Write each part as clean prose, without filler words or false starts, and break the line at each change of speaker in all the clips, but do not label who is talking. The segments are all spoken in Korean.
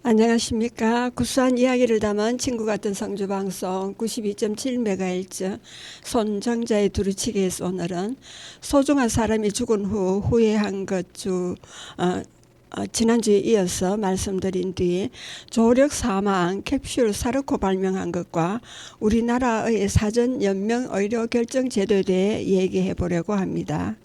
안녕하십니까. 구수한 이야기를 담은 친구 같은 성주방송 92.7MHz 손정자의 두루치기에서 오늘은 소중한 사람이 죽은 후 후회한 지난주에 이어서 말씀드린 뒤 조력 사망 캡슐 사르코 발명한 것과 우리나라의 사전 연명 의료 결정 제도에 대해 얘기해 보려고 합니다.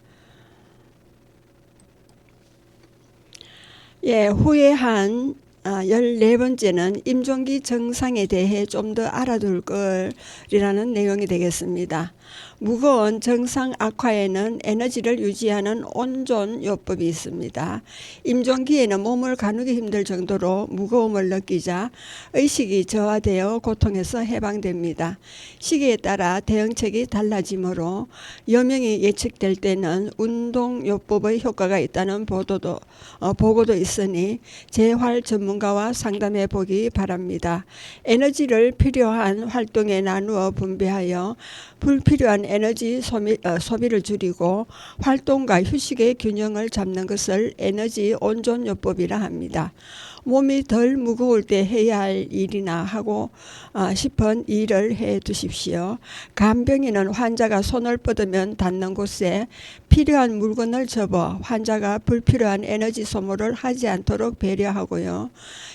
후회한 14번째는 임종기 정상에 대해 좀 더 알아둘 것이라는 내용이 되겠습니다. 무거운 정상 악화에는 에너지를 유지하는 온존요법이 있습니다. 임종기에는 몸을 가누기 힘들 정도로 무거움을 느끼자 의식이 저하되어 고통에서 해방됩니다. 시기에 따라 대응책이 달라지므로 여명이 예측될 때는 운동요법의 효과가 있다는 보고도 있으니 재활 전문가와 상담해 보기 바랍니다. 에너지를 필요한 활동에 나누어 분배하여 불필요한 에너지 소비를 줄이고 활동과 휴식의 균형을 잡는 것을 에너지 온존요법이라 합니다. 몸이 덜 무거울 때 해야 할 일이나 하고 싶은 일을 해 두십시오. 간병인은 환자가 손을 뻗으면 닿는 곳에 필요한 물건을 접어 환자가 불필요한 에너지 소모를 하지 않도록 배려하고요.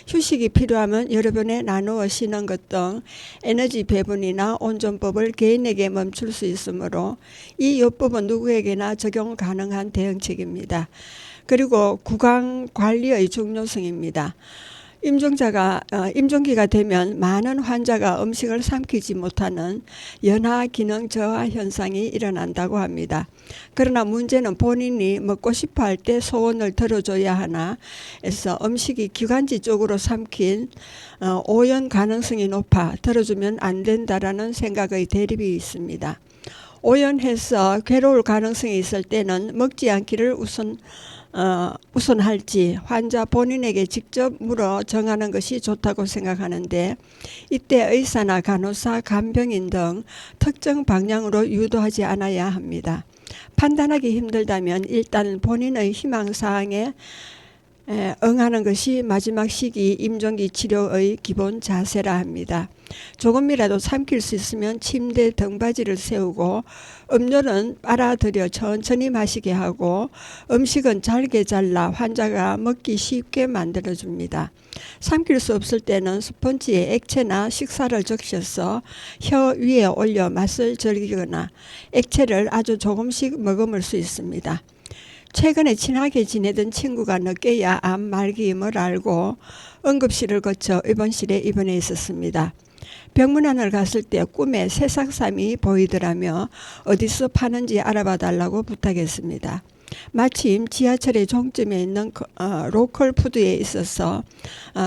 휴식이 필요하면 여러 번에 나누어 쉬는 것 등 에너지 배분이나 온존법을 개인에게 멈출 수 있으므로 이 요법은 누구에게나 적용 가능한 대응책입니다. 그리고 구강 관리의 중요성입니다. 임종기가 되면 많은 환자가 음식을 삼키지 못하는 연하 기능 저하 현상이 일어난다고 합니다. 그러나 문제는 본인이 먹고 싶어 할 때 소원을 들어줘야 하나 해서 음식이 기관지 쪽으로 삼킨 오연 가능성이 높아 들어주면 안 된다라는 생각의 대립이 있습니다. 오연해서 괴로울 가능성이 있을 때는 먹지 않기를 우선할지 환자 본인에게 직접 물어 정하는 것이 좋다고 생각하는데, 이때 의사나 간호사, 간병인 등 특정 방향으로 유도하지 않아야 합니다. 판단하기 힘들다면 일단 본인의 희망사항에 응하는 것이 마지막 시기 임종기 치료의 기본 자세라 합니다. 조금이라도 삼킬 수 있으면 침대 등받이를 세우고 음료는 빨아들여 천천히 마시게 하고 음식은 잘게 잘라 환자가 먹기 쉽게 만들어줍니다. 삼킬 수 없을 때는 스펀지에 액체나 식사를 적셔서 혀 위에 올려 맛을 즐기거나 액체를 아주 조금씩 머금을 수 있습니다. 최근에 친하게 지내던 친구가 늦게야 암 말기임을 알고 응급실을 거쳐 의원실에 입원해 있었습니다. 병문안을 갔을 때 꿈에 새싹삼이 보이더라며 어디서 파는지 알아봐 달라고 부탁했습니다. 마침 지하철의 종점에 있는 로컬 푸드에 있어서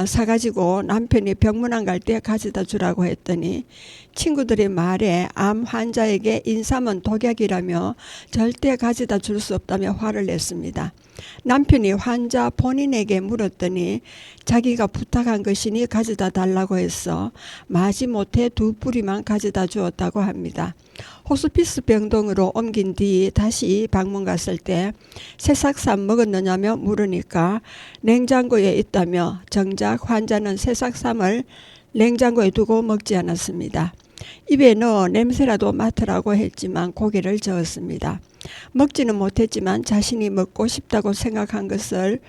사가지고 남편이 병문안 갈 때 가져다 주라고 했더니 친구들의 말에 암 환자에게 인삼은 독약이라며 절대 가져다 줄 수 없다며 화를 냈습니다. 남편이 환자 본인에게 물었더니 자기가 부탁한 것이니 가져다 달라고 해서 마지못해 2뿌리만 가져다 주었다고 합니다. 호스피스 병동으로 옮긴 뒤 다시 방문 갔을 때 새싹삼 먹었느냐며 물으니까 냉장고에 있다며 정작 환자는 새싹삼을 냉장고에 두고 먹지 않았습니다. 입에 넣어 냄새라도 맡으라고 했지만 고개를 저었습니다. 먹지는 못했지만 자신이 먹고 싶다고 생각한 것을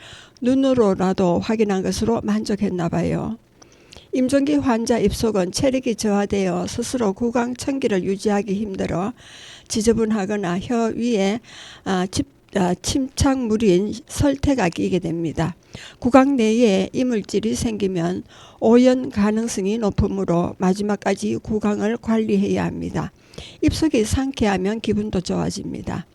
눈으로라도 확인한 것으로 만족했나 봐요. 임종기 환자 입속은 체력이 저하되어 스스로 구강 청기를 유지하기 힘들어 지저분하거나 혀 위에 침착물인 설태가 끼게 됩니다. 구강 내에 이물질이 생기면 오연 가능성이 높으므로 마지막까지 구강을 관리해야 합니다. 입속이 상쾌하면 기분도 좋아집니다.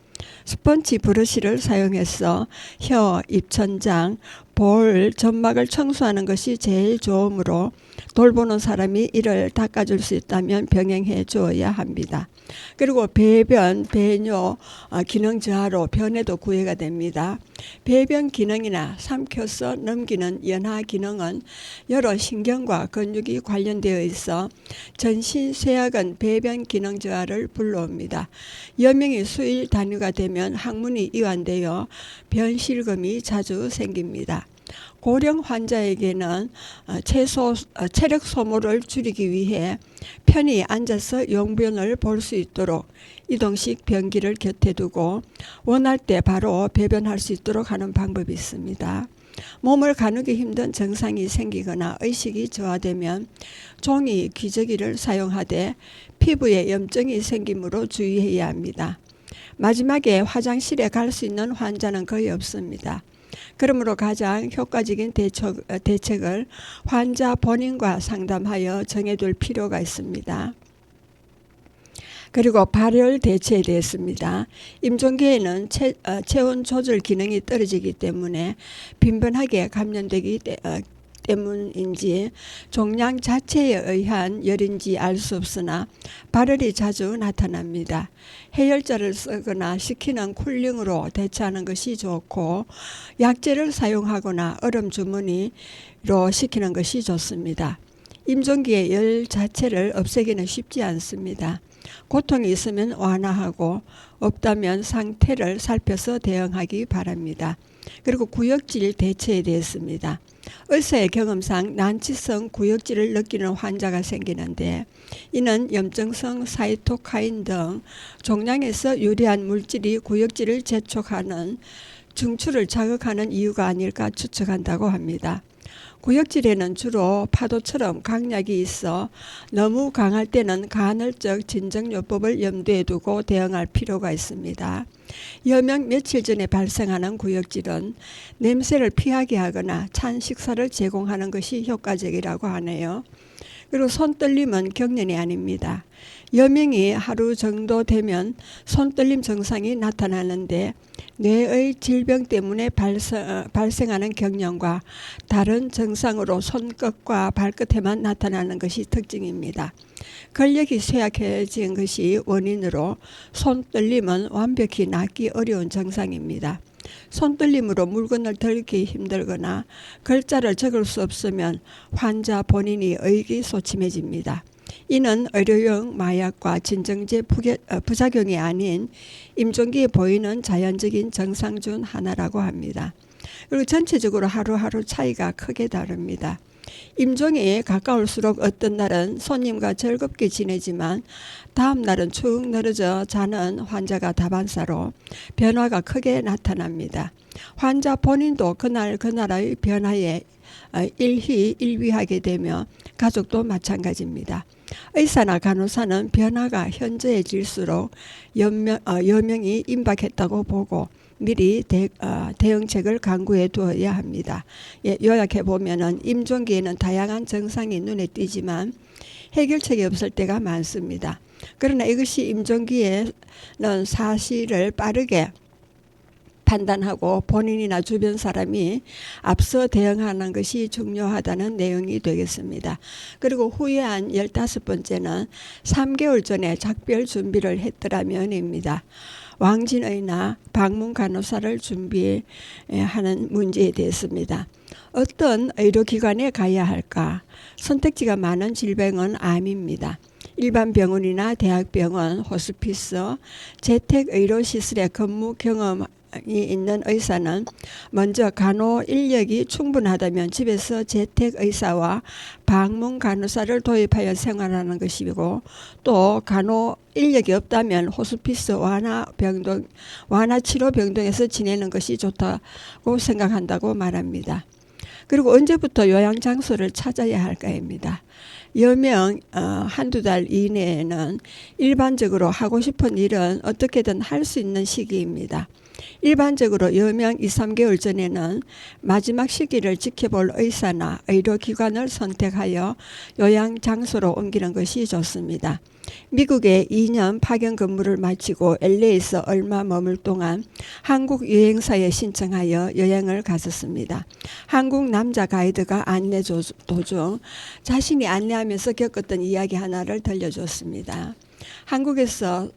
스펀지 브러쉬를 사용해서 혀, 입천장, 볼, 점막을 청소하는 것이 제일 좋으므로 돌보는 사람이 이를 닦아줄 수 있다면 병행해 주어야 합니다. 그리고 배변, 배뇨 기능 저하로 변에도 구애가 됩니다. 배변 기능이나 삼켜서 넘기는 연하 기능은 여러 신경과 근육이 관련되어 있어 전신 쇠약은 배변 기능 저하를 불러옵니다. 여명이 수일 단위가 되면 항문이 이완되어 변실금이 자주 생깁니다. 고령 환자에게는 체력 소모를 줄이기 위해 편히 앉아서 용변을 볼 수 있도록 이동식 변기를 곁에 두고 원할 때 바로 배변할 수 있도록 하는 방법이 있습니다. 몸을 가누기 힘든 증상이 생기거나 의식이 저하되면 종이 기저귀를 사용하되 피부에 염증이 생기므로 주의해야 합니다. 마지막에 화장실에 갈 수 있는 환자는 거의 없습니다. 그러므로 가장 효과적인 대책을 환자 본인과 상담하여 정해둘 필요가 있습니다. 그리고 발열 대체에 대해서입니다. 임종기에는 체온 조절 기능이 떨어지기 때문에 빈번하게 감염되기 때문인지 종양 자체에 의한 열인지 알 수 없으나 발열이 자주 나타납니다. 해열제를 쓰거나 식히는 쿨링으로 대처하는 것이 좋고 약재를 사용하거나 얼음 주머니로 식히는 것이 좋습니다. 임종기의 열 자체를 없애기는 쉽지 않습니다. 고통이 있으면 완화하고 없다면 상태를 살펴서 대응하기 바랍니다. 그리고 구역질 대처에 대해서입니다. 의사의 경험상 난치성 구역질을 느끼는 환자가 생기는데 이는 염증성 사이토카인 등 종양에서 유래한 물질이 구역질을 재촉하는 중추를 자극하는 이유가 아닐까 추측한다고 합니다. 구역질에는 주로 파도처럼 강약이 있어 너무 강할 때는 간헐적 진정요법을 염두에 두고 대응할 필요가 있습니다. 여명 며칠 전에 발생하는 구역질은 냄새를 피하게 하거나 찬 식사를 제공하는 것이 효과적이라고 하네요. 그리고 손떨림은 경련이 아닙니다. 여명이 하루 정도 되면 손떨림 증상이 나타나는데 뇌의 질병 때문에 발생하는 경련과 다른 증상으로 손끝과 발끝에만 나타나는 것이 특징입니다. 근력이 쇠약해진 것이 원인으로 손떨림은 완벽히 낫기 어려운 증상입니다. 손떨림으로 물건을 들기 힘들거나 글자를 적을 수 없으면 환자 본인이 의기소침해집니다. 이는 의료용 마약과 진정제 부작용이 아닌 임종기에 보이는 자연적인 증상 중 하나라고 합니다. 그리고 전체적으로 하루하루 차이가 크게 다릅니다. 임종에 가까울수록 어떤 날은 손님과 즐겁게 지내지만 다음 날은 축 늘어져 자는 환자가 다반사로 변화가 크게 나타납니다. 환자 본인도 그날의 변화에 일희일비하게 되며 가족도 마찬가지입니다. 의사나 간호사는 변화가 현저해질수록 여명이 임박했다고 보고 미리 대응책을 강구해 두어야 합니다. 요약해 보면은 임종기에는 다양한 증상이 눈에 띄지만 해결책이 없을 때가 많습니다. 그러나 이것이 임종기에는 사실을 빠르게 판단하고 본인이나 주변 사람이 앞서 대응하는 것이 중요하다는 내용이 되겠습니다. 그리고 후에한 15번째는 3개월 전에 작별 준비를 했더라면입니다. 왕진의나 방문 간호사를 준비하는 문제에 대해서입니다. 어떤 의료기관에 가야 할까? 선택지가 많은 질병은 암입니다. 일반 병원이나 대학병원, 호스피스, 재택의료시설에 근무 경험이 있는 의사는 먼저 간호 인력이 충분하다면 집에서 재택의사와 방문 간호사를 도입하여 생활하는 것이고 또 간호 인력이 없다면 호스피스 완화치료병동에서 지내는 것이 좋다고 생각한다고 말합니다. 그리고 언제부터 요양장소를 찾아야 할까입니다. 여명 한두 달 이내에는 일반적으로 하고 싶은 일은 어떻게든 할 수 있는 시기입니다. 일반적으로 여명 2-3개월 전에는 마지막 시기를 지켜볼 의사나 의료기관을 선택하여 요양장소로 옮기는 것이 좋습니다. 미국에 2년 파견 근무를 마치고 LA에서 얼마 머물 동안 한국 여행사에 신청하여 여행을 갔었습니다. 한국 남자 가이드가 안내 도중 자신이 안내하면서 겪었던 이야기 하나를 들려줬습니다. 한국에서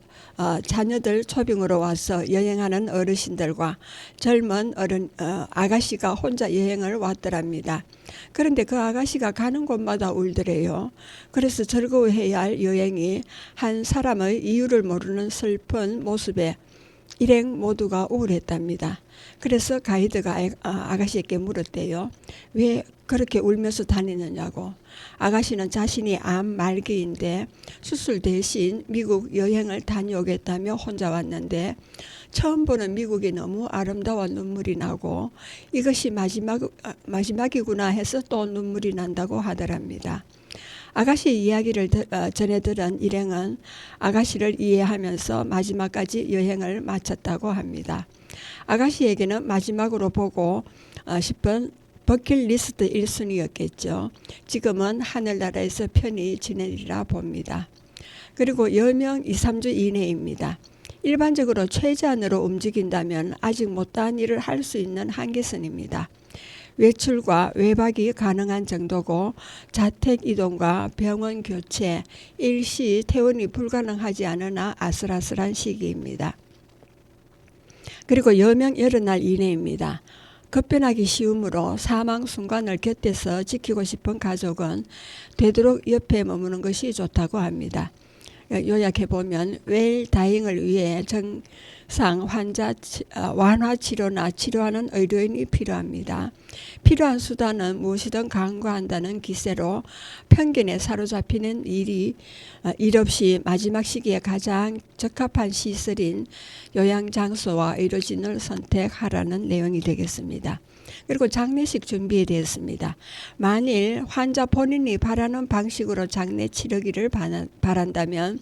자녀들 초빙으로 와서 여행하는 어르신들과 젊은 아가씨가 혼자 여행을 왔더랍니다. 그런데 그 아가씨가 가는 곳마다 울더래요. 그래서 즐거워해야 할 여행이 한 사람의 이유를 모르는 슬픈 모습에 일행 모두가 우울했답니다. 그래서 가이드가 아가씨에게 물었대요. 왜 그렇게 울면서 다니느냐고. 아가씨는 자신이 암 말기인데 수술 대신 미국 여행을 다녀오겠다며 혼자 왔는데 처음 보는 미국이 너무 아름다워 눈물이 나고 이것이 마지막이구나 해서 또 눈물이 난다고 하더랍니다. 아가씨 이야기를 전해 들은 일행은 아가씨를 이해하면서 마지막까지 여행을 마쳤다고 합니다. 아가씨에게는 마지막으로 보고 싶은 버킷리스트 1순위였겠죠. 지금은 하늘나라에서 편히 지내리라 봅니다. 그리고 여명 2, 3주 이내입니다. 일반적으로 최저한으로 움직인다면 아직 못다한 일을 할 수 있는 한계선입니다. 외출과 외박이 가능한 정도고 자택 이동과 병원 교체, 일시 퇴원이 불가능하지 않으나 아슬아슬한 시기입니다. 그리고 여명 여러 날 이내입니다. 급변하기 쉬우므로 사망 순간을 곁에서 지키고 싶은 가족은 되도록 옆에 머무는 것이 좋다고 합니다. 요약해보면 웰다잉을 위해 정상 환자 완화 치료나 치료하는 의료인이 필요합니다. 필요한 수단은 무엇이든 강구한다는 기세로 편견에 사로잡히는 일 없이 마지막 시기에 가장 적합한 시설인 요양장소와 의료진을 선택하라는 내용이 되겠습니다. 그리고 장례식 준비에 대했습니다. 만일 환자 본인이 바라는 방식으로 장례 치르기를 바란다면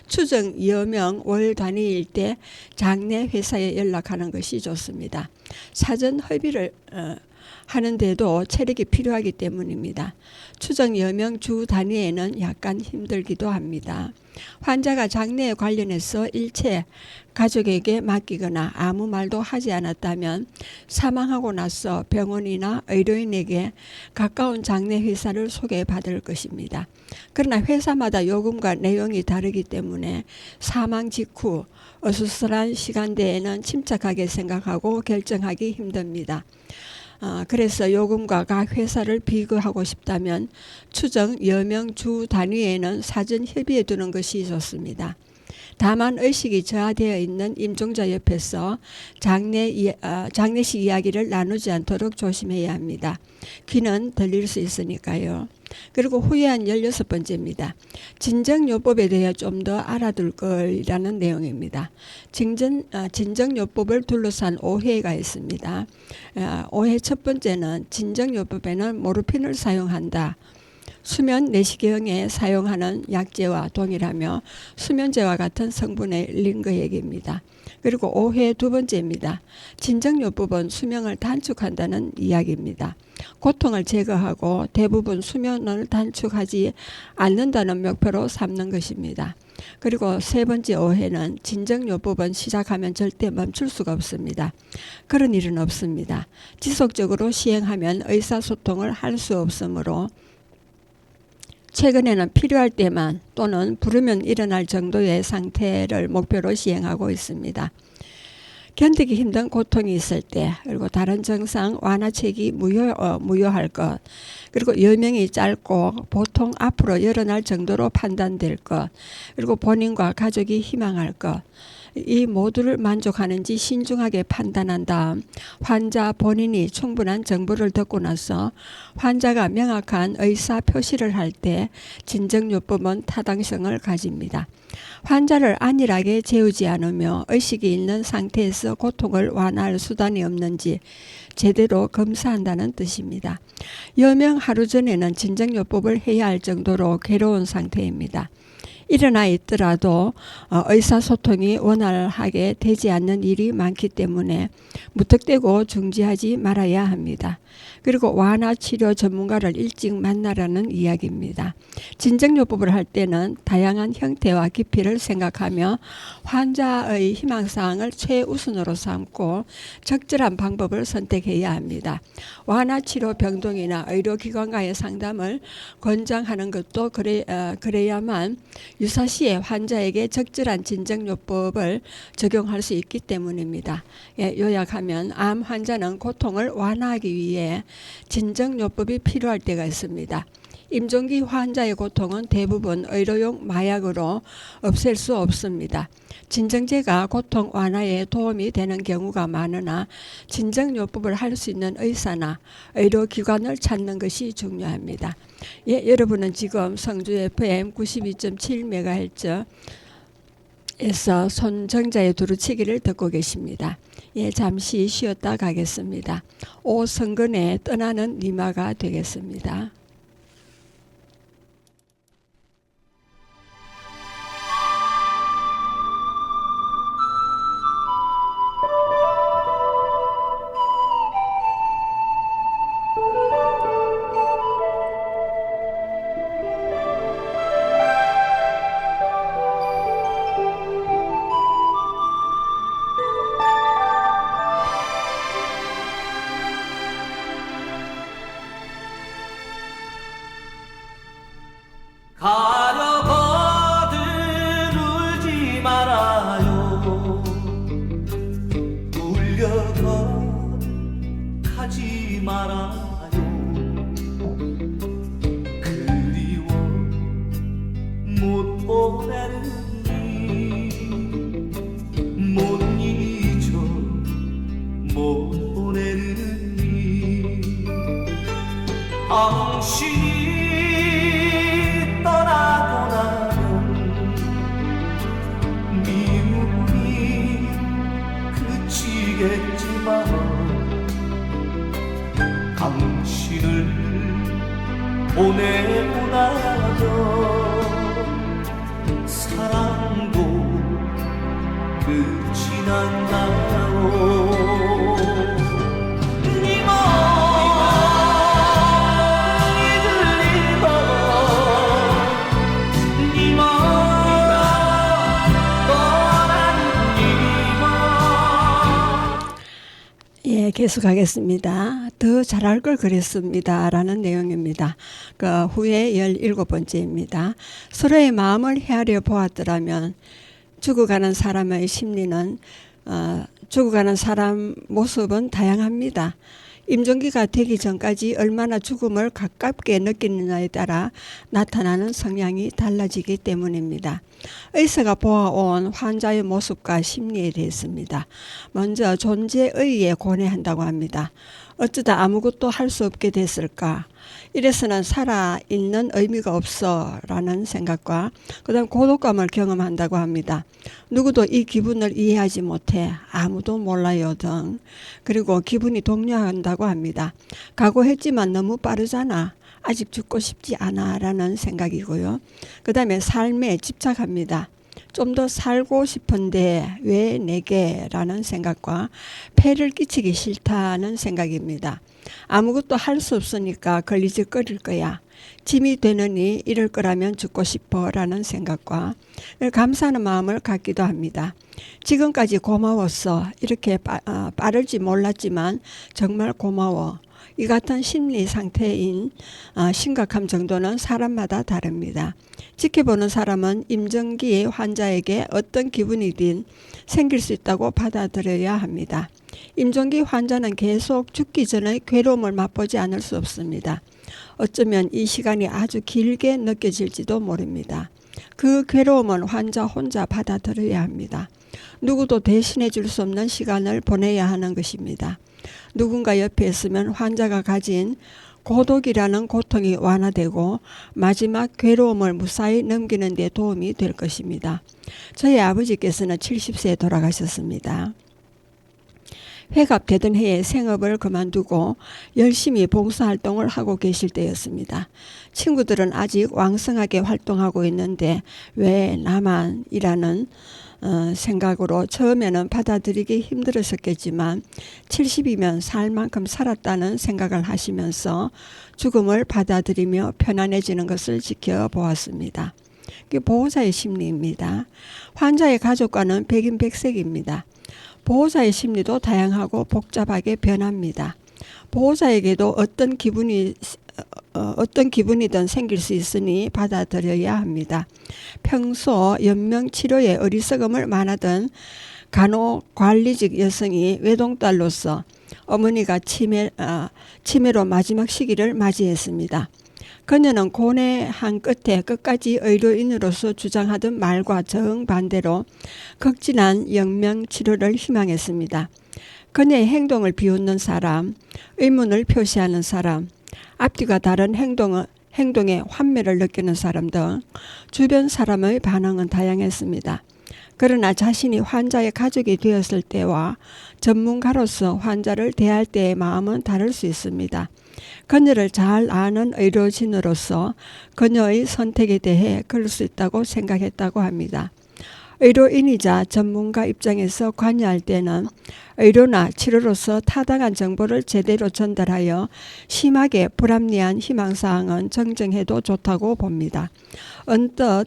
추정 여명 월 단위일 때 장례 회사에 연락하는 것이 좋습니다. 사전 협의를 하는데도 체력이 필요하기 때문입니다. 추정 여명 주 단위에는 약간 힘들기도 합니다. 환자가 장례에 관련해서 일체 가족에게 맡기거나 아무 말도 하지 않았다면 사망하고 나서 병원이나 의료인에게 가까운 장례 회사를 소개받을 것입니다. 그러나 회사마다 요금과 내용이 다르기 때문에 사망 직후 어수선한 시간대에는 침착하게 생각하고 결정하기 힘듭니다. 그래서 요금과 각 회사를 비교하고 싶다면 추정 여명 주 단위에는 사전 협의해 두는 것이 좋습니다. 다만 의식이 저하되어 있는 임종자 옆에서 장례식 이야기를 나누지 않도록 조심해야 합니다. 귀는 들릴 수 있으니까요. 그리고 후회한 16번째입니다. 진정요법에 대해 좀 더 알아둘 것이라는 내용입니다. 진정요법을 둘러싼 오해가 있습니다. 오해 첫 번째는 진정요법에는 모르핀을 사용한다. 수면 내시경에 사용하는 약제와 동일하며 수면제와 같은 성분의 링거 얘기입니다. 그리고 오해 두 번째입니다. 진정요법은 수명을 단축한다는 이야기입니다. 고통을 제거하고 대부분 수면을 단축하지 않는다는 목표로 삼는 것입니다. 그리고 세 번째 오해는 진정요법은 시작하면 절대 멈출 수가 없습니다. 그런 일은 없습니다. 지속적으로 시행하면 의사소통을 할 수 없으므로 최근에는 필요할 때만 또는 부르면 일어날 정도의 상태를 목표로 시행하고 있습니다. 견디기 힘든 고통이 있을 때, 그리고 다른 증상 완화책이 무효할 것, 그리고 여명이 짧고 보통 앞으로 여러 날 정도로 판단될 것, 그리고 본인과 가족이 희망할 것, 이 모두를 만족하는지 신중하게 판단한 다음 환자 본인이 충분한 정보를 듣고 나서 환자가 명확한 의사 표시를 할 때 진정요법은 타당성을 가집니다. 환자를 안일하게 재우지 않으며 의식이 있는 상태에서 고통을 완화할 수단이 없는지 제대로 검사한다는 뜻입니다. 여명 하루 전에는 진정요법을 해야 할 정도로 괴로운 상태입니다. 일어나 있더라도 의사소통이 원활하게 되지 않는 일이 많기 때문에 무턱대고 중지하지 말아야 합니다. 그리고 완화치료 전문가를 일찍 만나라는 이야기입니다. 진정요법을 할 때는 다양한 형태와 깊이를 생각하며 환자의 희망사항을 최우선으로 삼고 적절한 방법을 선택해야 합니다. 완화치료 병동이나 의료기관과의 상담을 권장하는 것도 그래야만 유사시에 환자에게 적절한 진정요법을 적용할 수 있기 때문입니다. 요약하면 암 환자는 고통을 완화하기 위해 진정요법이 필요할 때가 있습니다. 임종기 환자의 고통은 대부분 의료용 마약으로 없앨 수 없습니다. 진정제가 고통 완화에 도움이 되는 경우가 많으나 진정요법을 할 수 있는 의사나 의료기관을 찾는 것이 중요합니다. 예, 여러분은 지금 성주 FM 92.7MHz 에서 손정자의 두루치기를 듣고 계십니다. 예, 잠시 쉬었다 가겠습니다. 오성근의 떠나는 니마가 되겠습니다.
가려거들 울지 말아요. 울려서 가지 말아요. 그리워 못 보내느니 못 잊어 못 보내느니 당신이 떠나고 나면 미움이 그치겠지만 당신을 보내고 나면 사랑도 끝이 난다오.
예, 계속하겠습니다. 더 잘할 걸 그랬습니다. 라는 내용입니다. 그 후에 17번째입니다. 서로의 마음을 헤아려 보았더라면 죽어가는 사람의 심리는 죽어가는 사람 모습은 다양합니다. 임종기가 되기 전까지 얼마나 죽음을 가깝게 느끼느냐에 따라 나타나는 성향이 달라지기 때문입니다. 의사가 보아온 환자의 모습과 심리에 대해서입니다. 먼저 존재의에 고뇌한다고 합니다. 어쩌다 아무것도 할 수 없게 됐을까? 이래서는 살아있는 의미가 없어 라는 생각과 그 다음 고독감을 경험한다고 합니다. 누구도 이 기분을 이해하지 못해 아무도 몰라요 등 그리고 기분이 동요한다고 합니다. 각오했지만 너무 빠르잖아. 아직 죽고 싶지 않아 라는 생각이고요. 그 다음에 삶에 집착합니다. 좀 더 살고 싶은데 왜 내게 라는 생각과 폐를 끼치기 싫다는 생각입니다. 아무것도 할 수 없으니까 걸리적거릴 거야. 짐이 되느니 이럴 거라면 죽고 싶어 라는 생각과 감사하는 마음을 갖기도 합니다. 지금까지 고마웠어. 이렇게 빠를지 몰랐지만 정말 고마워. 이 같은 심리 상태인 심각함 정도는 사람마다 다릅니다. 지켜보는 사람은 임종기 환자에게 어떤 기분이든 생길 수 있다고 받아들여야 합니다. 임종기 환자는 계속 죽기 전에 괴로움을 맛보지 않을 수 없습니다. 어쩌면 이 시간이 아주 길게 느껴질지도 모릅니다. 그 괴로움은 환자 혼자 받아들여야 합니다. 누구도 대신해 줄 수 없는 시간을 보내야 하는 것입니다. 누군가 옆에 있으면 환자가 가진 고독이라는 고통이 완화되고 마지막 괴로움을 무사히 넘기는 데 도움이 될 것입니다. 저희 아버지께서는 70세에 돌아가셨습니다. 회갑되던 해에 생업을 그만두고 열심히 봉사활동을 하고 계실 때였습니다. 친구들은 아직 왕성하게 활동하고 있는데 왜 나만 이라는 생각으로 처음에는 받아들이기 힘들으셨겠지만 70이면 살 만큼 살았다는 생각을 하시면서 죽음을 받아들이며 편안해지는 것을 지켜보았습니다. 그게 보호자의 심리입니다. 환자의 가족과는 백인백색입니다. 보호자의 심리도 다양하고 복잡하게 변합니다. 보호자에게도 어떤 기분이든 생길 수 있으니 받아들여야 합니다. 평소 연명치료에 어리석음을 많아던 간호관리직 여성이 외동딸로서 어머니가 치매로 마지막 시기를 맞이했습니다. 그녀는 고뇌한 끝에 끝까지 의료인으로서 주장하던 말과 정반대로 극진한 영명 치료를 희망했습니다. 그녀의 행동을 비웃는 사람, 의문을 표시하는 사람, 앞뒤가 다른 행동에 환멸을 느끼는 사람 등 주변 사람의 반응은 다양했습니다. 그러나 자신이 환자의 가족이 되었을 때와 전문가로서 환자를 대할 때의 마음은 다를 수 있습니다. 그녀를 잘 아는 의료진으로서 그녀의 선택에 대해 그럴 수 있다고 생각했다고 합니다. 의료인이자 전문가 입장에서 관여할 때는 의료나 치료로서 타당한 정보를 제대로 전달하여 심하게 불합리한 희망사항은 정정해도 좋다고 봅니다. 언뜻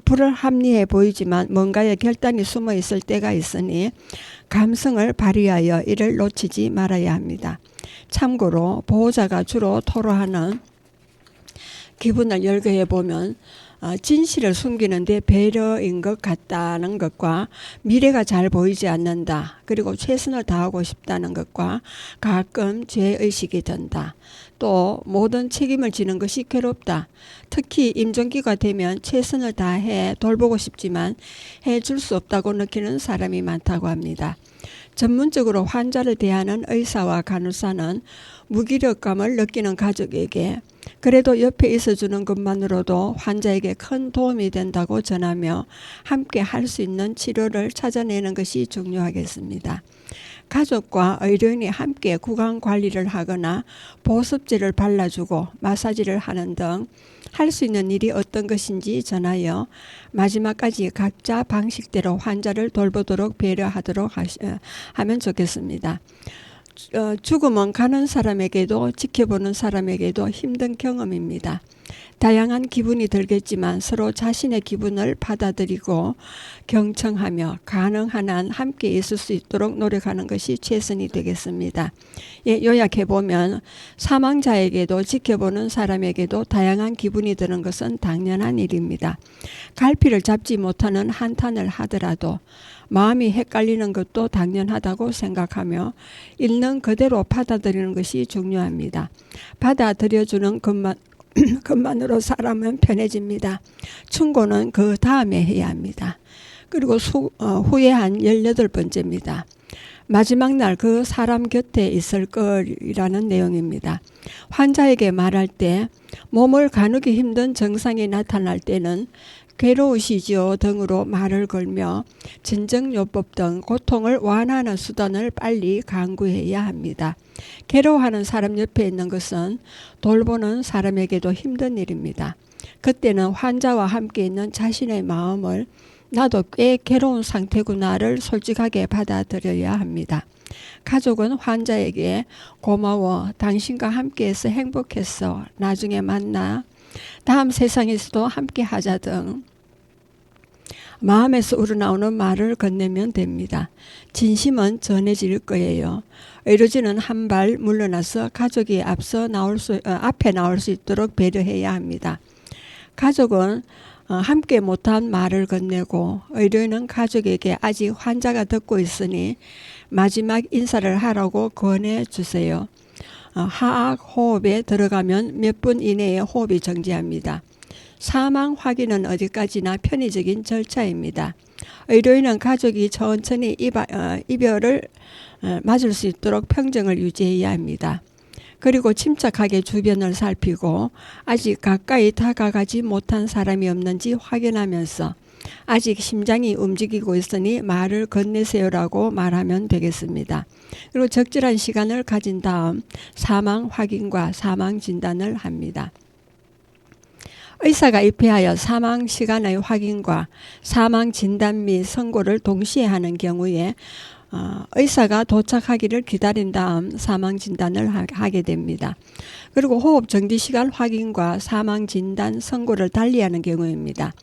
불합리해 보이지만 뭔가의 결단이 숨어 있을 때가 있으니 감성을 발휘하여 이를 놓치지 말아야 합니다. 참고로 보호자가 주로 토로하는 기분을 열거해 보면 진실을 숨기는 데 배려인 것 같다는 것과 미래가 잘 보이지 않는다. 그리고 최선을 다하고 싶다는 것과 가끔 죄의식이 든다. 또 모든 책임을 지는 것이 괴롭다. 특히 임종기가 되면 최선을 다해 돌보고 싶지만 해줄 수 없다고 느끼는 사람이 많다고 합니다. 전문적으로 환자를 대하는 의사와 간호사는 무기력감을 느끼는 가족에게 그래도 옆에 있어주는 것만으로도 환자에게 큰 도움이 된다고 전하며 함께 할 수 있는 치료를 찾아내는 것이 중요하겠습니다. 가족과 의료인이 함께 구강 관리를 하거나 보습제를 발라주고 마사지를 하는 등 할 수 있는 일이 어떤 것인지 전하여 마지막까지 각자 방식대로 환자를 돌보도록 배려하도록 하면 좋겠습니다. 죽음은 가는 사람에게도 지켜보는 사람에게도 힘든 경험입니다. 다양한 기분이 들겠지만 서로 자신의 기분을 받아들이고 경청하며 가능한 한 함께 있을 수 있도록 노력하는 것이 최선이 되겠습니다. 요약해보면 사망자에게도 지켜보는 사람에게도 다양한 기분이 드는 것은 당연한 일입니다. 갈피를 잡지 못하는 한탄을 하더라도 마음이 헷갈리는 것도 당연하다고 생각하며 있는 그대로 받아들이는 것이 중요합니다. 받아들여주는 것만으로 사람은 편해집니다. 충고는 그 다음에 해야 합니다. 그리고 후에 한 18번째입니다. 마지막 날 그 사람 곁에 있을 것이라는 내용입니다. 환자에게 말할 때 몸을 가누기 힘든 증상이 나타날 때는 괴로우시지요 등으로 말을 걸며 진정요법 등 고통을 완화하는 수단을 빨리 강구해야 합니다. 괴로워하는 사람 옆에 있는 것은 돌보는 사람에게도 힘든 일입니다. 그때는 환자와 함께 있는 자신의 마음을 나도 꽤 괴로운 상태구나를 솔직하게 받아들여야 합니다. 가족은 환자에게 고마워, 당신과 함께해서 행복했어, 나중에 만나, 다음 세상에서도 함께 하자 등 마음에서 우러나오는 말을 건네면 됩니다. 진심은 전해질 거예요. 의료진은 한 발 물러나서 가족이 앞에 나올 수 있도록 배려해야 합니다. 가족은 함께 못한 말을 건네고 의료인은 가족에게 아직 환자가 듣고 있으니 마지막 인사를 하라고 권해 주세요. 하악 호흡에 들어가면 몇 분 이내에 호흡이 정지합니다. 사망 확인은 어디까지나 편의적인 절차입니다. 의료인은 가족이 천천히 이별을 맞을 수 있도록 평정을 유지해야 합니다. 그리고 침착하게 주변을 살피고 아직 가까이 다가가지 못한 사람이 없는지 확인하면서 아직 심장이 움직이고 있으니 말을 건네세요라고 말하면 되겠습니다. 그리고 적절한 시간을 가진 다음 사망 확인과 사망 진단을 합니다. 의사가 입회하여 사망 시간의 확인과 사망 진단 및 선고를 동시에 하는 경우에 의사가 도착하기를 기다린 다음 사망 진단을 하게 됩니다. 그리고 호흡 정지 시간 확인과 사망 진단 선고를 달리하는 경우입니다.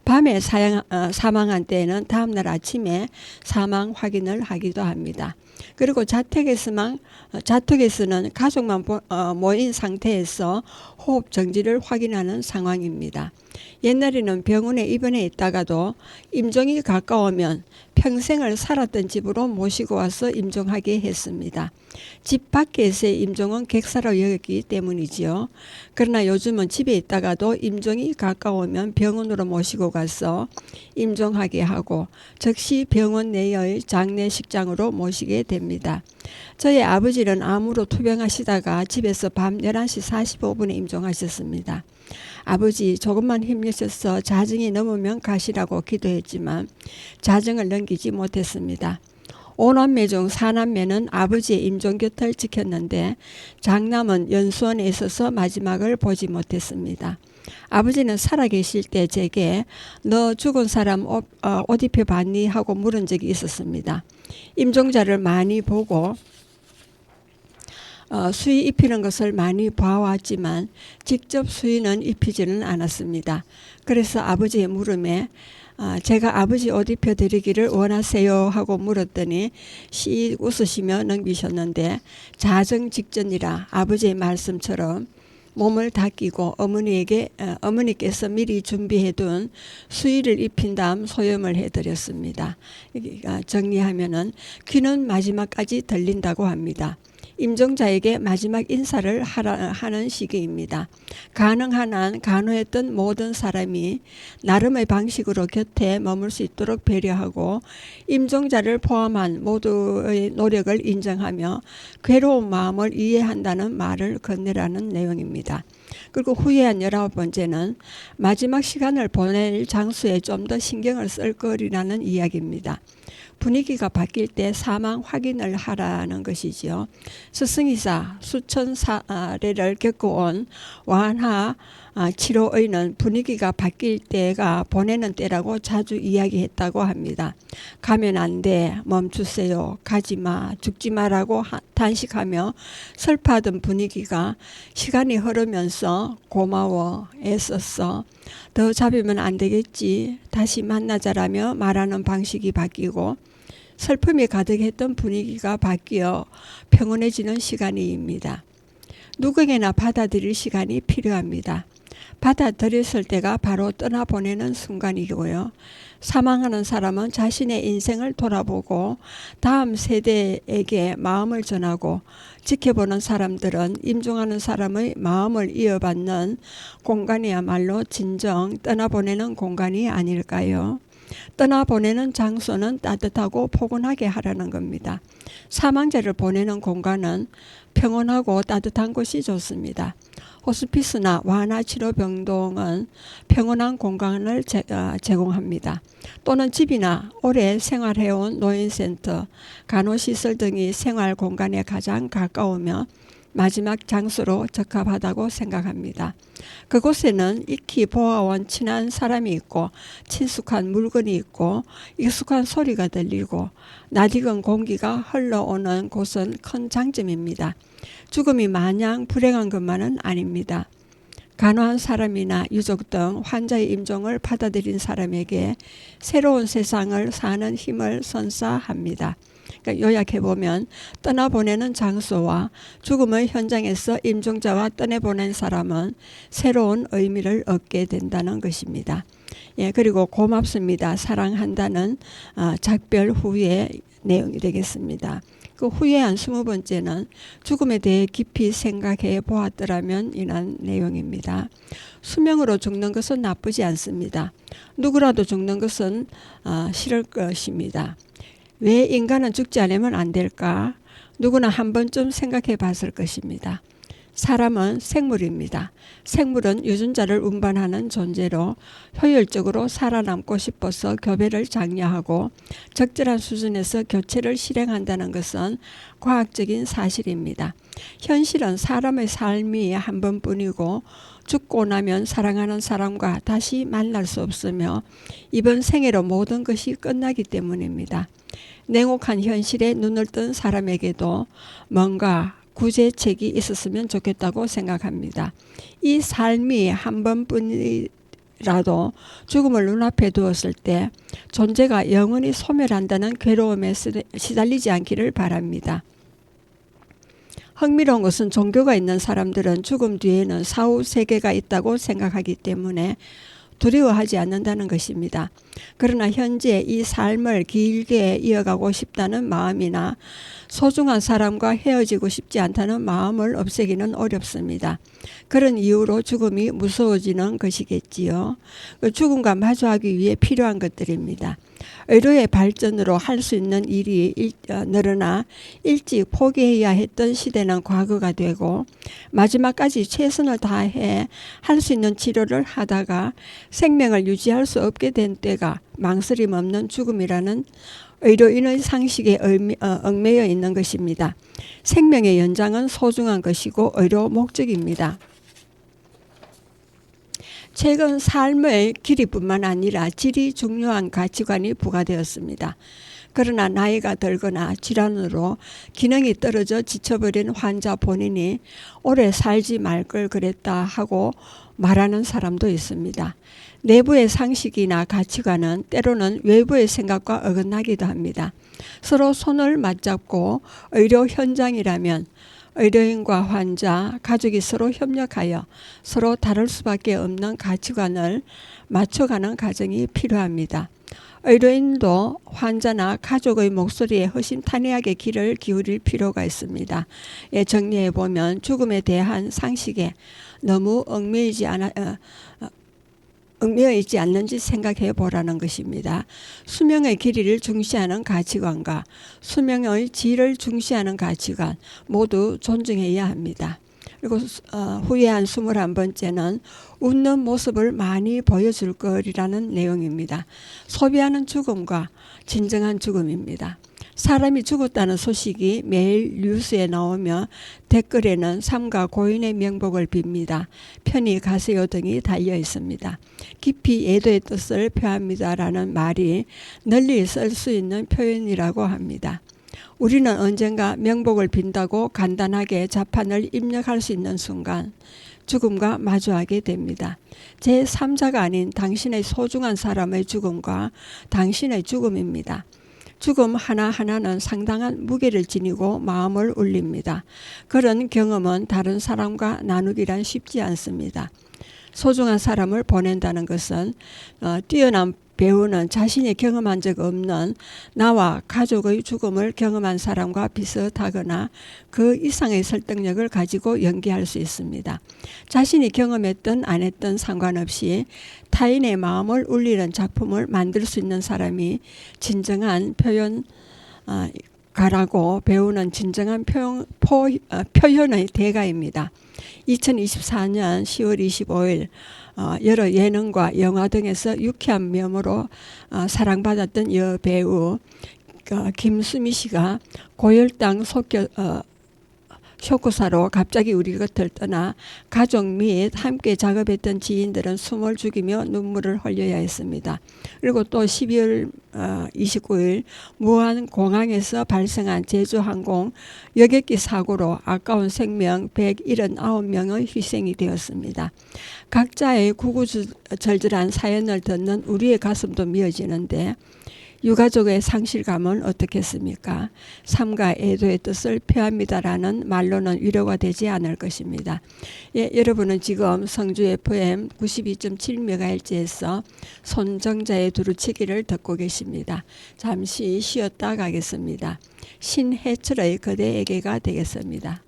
밤에 사망한 때에는 다음날 아침에 사망 확인을 하기도 합니다. 그리고 자택에서는 가족만 모인 상태에서 호흡 정지를 확인하는 상황입니다. 옛날에는 병원에 입원해 있다가도 임종이 가까우면 평생을 살았던 집으로 모시고 와서 임종하게 했습니다. 집 밖에서의 임종은 객사로 여겼기 때문이지요. 그러나 요즘은 집에 있다가도 임종이 가까우면 병원으로 모시고 가서 임종하게 하고 즉시 병원 내의 장례식장으로 모시게 됩니다. 저희 아버지는 암으로 투병하시다가 집에서 밤 11시 45분에 임종하셨습니다. 아버지 조금만 힘내셔서 자정이 넘으면 가시라고 기도했지만 자정을 넘기지 못했습니다. 5남매 중 4남매는 아버지의 임종 곁을 지켰는데 장남은 연수원에 있어서 마지막을 보지 못했습니다. 아버지는 살아계실 때 제게 너 죽은 사람 옷 입혀봤니? 하고 물은 적이 있었습니다. 임종자를 많이 보고 수의 입히는 것을 많이 봐왔지만 직접 수의는 입히지는 않았습니다. 그래서 아버지의 물음에 제가 아버지 옷 입혀드리기를 원하세요? 하고 물었더니 씩 웃으시며 넘기셨는데 자정 직전이라 아버지의 말씀처럼 몸을 닦이고 어머니께서 미리 준비해둔 수의를 입힌 다음 소염을 해드렸습니다. 정리하면은 귀는 마지막까지 들린다고 합니다. 임종자에게 마지막 인사를 하는 시기입니다. 가능한 한 간호했던 모든 사람이 나름의 방식으로 곁에 머물 수 있도록 배려하고 임종자를 포함한 모두의 노력을 인정하며 괴로운 마음을 이해한다는 말을 건네라는 내용입니다. 그리고 후회한 19번째는 마지막 시간을 보낼 장소에 좀 더 신경을 쓸 거리라는 이야기입니다. 분위기가 바뀔 때 사망 확인을 하라는 것이지요. 스승이사 수천 사례를 겪어온 완화 치료의는 분위기가 바뀔 때가 보내는 때라고 자주 이야기했다고 합니다. 가면 안 돼, 멈추세요, 가지마, 죽지마라고 단식하며 슬퍼하던 분위기가 시간이 흐르면서 고마워, 애썼어, 더 잡으면 안 되겠지, 다시 만나자라며 말하는 방식이 바뀌고 슬픔이 가득했던 분위기가 바뀌어 평온해지는 시간입니다. 누구에게나 받아들일 시간이 필요합니다. 받아들였을 때가 바로 떠나보내는 순간이고요. 사망하는 사람은 자신의 인생을 돌아보고 다음 세대에게 마음을 전하고 지켜보는 사람들은 임종하는 사람의 마음을 이어받는 공간이야말로 진정 떠나보내는 공간이 아닐까요? 떠나보내는 장소는 따뜻하고 포근하게 하라는 겁니다. 사망자를 보내는 공간은 평온하고 따뜻한 곳이 좋습니다. 호스피스나 완화치료병동은 평온한 공간을 제공합니다. 또는 집이나 오래 생활해온 노인센터, 간호시설 등이 생활 공간에 가장 가까우며 마지막 장소로 적합하다고 생각합니다. 그곳에는 익히 보아온 친한 사람이 있고 친숙한 물건이 있고 익숙한 소리가 들리고 낯익은 공기가 흘러오는 곳은 큰 장점입니다. 죽음이 마냥 불행한 것만은 아닙니다. 간호한 사람이나 유족 등 환자의 임종을 받아들인 사람에게 새로운 세상을 사는 힘을 선사합니다. 그러니까 요약해보면 떠나보내는 장소와 죽음의 현장에서 임종자와 떠내보낸 사람은 새로운 의미를 얻게 된다는 것입니다. 예, 그리고 고맙습니다, 사랑한다는 작별 후의 내용이 되겠습니다. 그 후회한 20번째는 죽음에 대해 깊이 생각해 보았더라면 이란 내용입니다. 수명으로 죽는 것은 나쁘지 않습니다. 누구라도 죽는 것은 싫을 것입니다. 왜 인간은 죽지 않으면 안 될까? 누구나 한 번쯤 생각해 봤을 것입니다. 사람은 생물입니다. 생물은 유전자를 운반하는 존재로 효율적으로 살아남고 싶어서 교배를 장려하고 적절한 수준에서 교체를 실행한다는 것은 과학적인 사실입니다. 현실은 사람의 삶이 한 번뿐이고 죽고 나면 사랑하는 사람과 다시 만날 수 없으며 이번 생애로 모든 것이 끝나기 때문입니다. 냉혹한 현실에 눈을 뜬 사람에게도 뭔가 구제책이 있었으면 좋겠다고 생각합니다. 이 삶이 한 번뿐이 라도 죽음을 눈앞에 두었을 때 존재가 영원히 소멸한다는 괴로움에 시달리지 않기를 바랍니다. 흥미로운 것은 종교가 있는 사람들은 죽음 뒤에는 사후 세계가 있다고 생각하기 때문에 두려워하지 않는다는 것입니다. 그러나 현재 이 삶을 길게 이어가고 싶다는 마음이나 소중한 사람과 헤어지고 싶지 않다는 마음을 없애기는 어렵습니다. 그런 이유로 죽음이 무서워지는 것이겠지요. 죽음과 마주하기 위해 필요한 것들입니다. 의료의 발전으로 할 수 있는 일이 늘어나 일찍 포기해야 했던 시대는 과거가 되고 마지막까지 최선을 다해 할 수 있는 치료를 하다가 생명을 유지할 수 없게 된 때가 망설임 없는 죽음이라는 의료인의 상식에 얽매여 있는 것입니다. 생명의 연장은 소중한 것이고 의료 목적입니다. 최근 삶의 길이뿐만 아니라 질이 중요한 가치관이 부과되었습니다. 그러나 나이가 들거나 질환으로 기능이 떨어져 지쳐버린 환자 본인이 오래 살지 말 걸 그랬다 하고 말하는 사람도 있습니다. 내부의 상식이나 가치관은 때로는 외부의 생각과 어긋나기도 합니다. 서로 손을 맞잡고 의료 현장이라면 의료인과 환자, 가족이 서로 협력하여 서로 다를 수밖에 없는 가치관을 맞춰가는 과정이 필요합니다. 의료인도 환자나 가족의 목소리에 허심탄회하게 귀를 기울일 필요가 있습니다. 정리해보면 죽음에 대한 상식에 너무 얽매여 있지 않는지 생각해 보라는 것입니다. 수명의 길이를 중시하는 가치관과 수명의 질을 중시하는 가치관 모두 존중해야 합니다. 그리고 후에 한 21번째는 웃는 모습을 많이 보여줄 것이라는 내용입니다. 소비하는 죽음과 진정한 죽음입니다. 사람이 죽었다는 소식이 매일 뉴스에 나오며 댓글에는 삼가 고인의 명복을 빕니다. 편히 가세요 등이 달려 있습니다. 깊이 애도의 뜻을 표합니다라는 말이 널리 쓸 수 있는 표현이라고 합니다. 우리는 언젠가 명복을 빈다고 간단하게 자판을 입력할 수 있는 순간 죽음과 마주하게 됩니다. 제3자가 아닌 당신의 소중한 사람의 죽음과 당신의 죽음입니다. 죽음 하나하나는 상당한 무게를 지니고 마음을 울립니다. 그런 경험은 다른 사람과 나누기란 쉽지 않습니다. 소중한 사람을 보낸다는 것은 뛰어난 배우는 자신이 경험한 적 없는 나와 가족의 죽음을 경험한 사람과 비슷하거나 그 이상의 설득력을 가지고 연기할 수 있습니다. 자신이 경험했든 안 했든 상관없이 타인의 마음을 울리는 작품을 만들 수 있는 사람이 진정한 표현가라고 배우는 진정한 표현의 대가입니다. 2024년 10월 25일 여러 예능과 영화 등에서 유쾌한 면모로 사랑받았던 여배우 김수미 씨가 고혈당 쇼크사로 갑자기 우리 곁을 떠나 가족 및 함께 작업했던 지인들은 숨을 죽이며 눈물을 흘려야 했습니다. 그리고 또 12월 29일 무안 공항에서 발생한 제주항공 여객기 사고로 아까운 생명 179명의 희생이 되었습니다. 각자의 구구절절한 사연을 듣는 우리의 가슴도 미어지는데 유가족의 상실감은 어떻겠습니까? 삼가 애도의 뜻을 표합니다라는 말로는 위로가 되지 않을 것입니다. 여러분은 지금 성주 FM 92.7MHz에서 손정자의 두루치기를 듣고 계십니다. 잠시 쉬었다 가겠습니다. 신해철의 그대에게가 되겠습니다.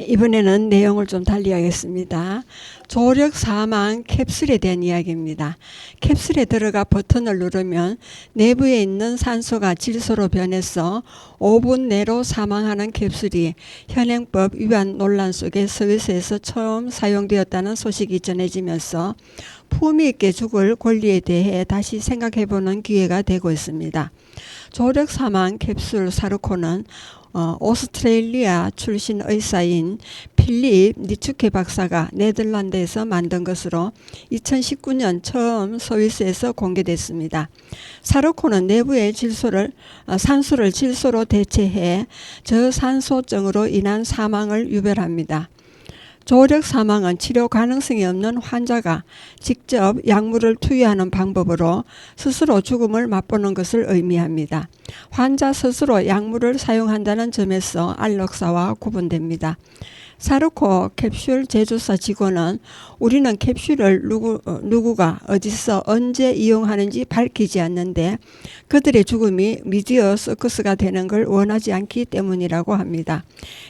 이번에는 내용을 좀 달리하겠습니다. 조력 사망 캡슐에 대한 이야기입니다. 캡슐에 들어가 버튼을 누르면 내부에 있는 산소가 질소로 변해서 5분 내로 사망하는 캡슐이 현행법 위반 논란 속에 스위스에서 처음 사용되었다는 소식이 전해지면서 품위 있게 죽을 권리에 대해 다시 생각해보는 기회가 되고 있습니다. 조력 사망 캡슐 사르코는 오스트레일리아 출신 의사인 필립 니츠케 박사가 네덜란드에서 만든 것으로 2019년 처음 스위스에서 공개됐습니다. 사르코는 내부의 산소를 질소로 대체해 저산소증으로 인한 사망을 유발합니다. 조력 사망은 치료 가능성이 없는 환자가 직접 약물을 투여하는 방법으로 스스로 죽음을 맛보는 것을 의미합니다. 환자 스스로 약물을 사용한다는 점에서 안락사와 구분됩니다. 사르코 캡슐 제조사 직원은 우리는 캡슐을 누구가 어디서 언제 이용하는지 밝히지 않는데 그들의 죽음이 미디어 서커스가 되는 걸 원하지 않기 때문이라고 합니다.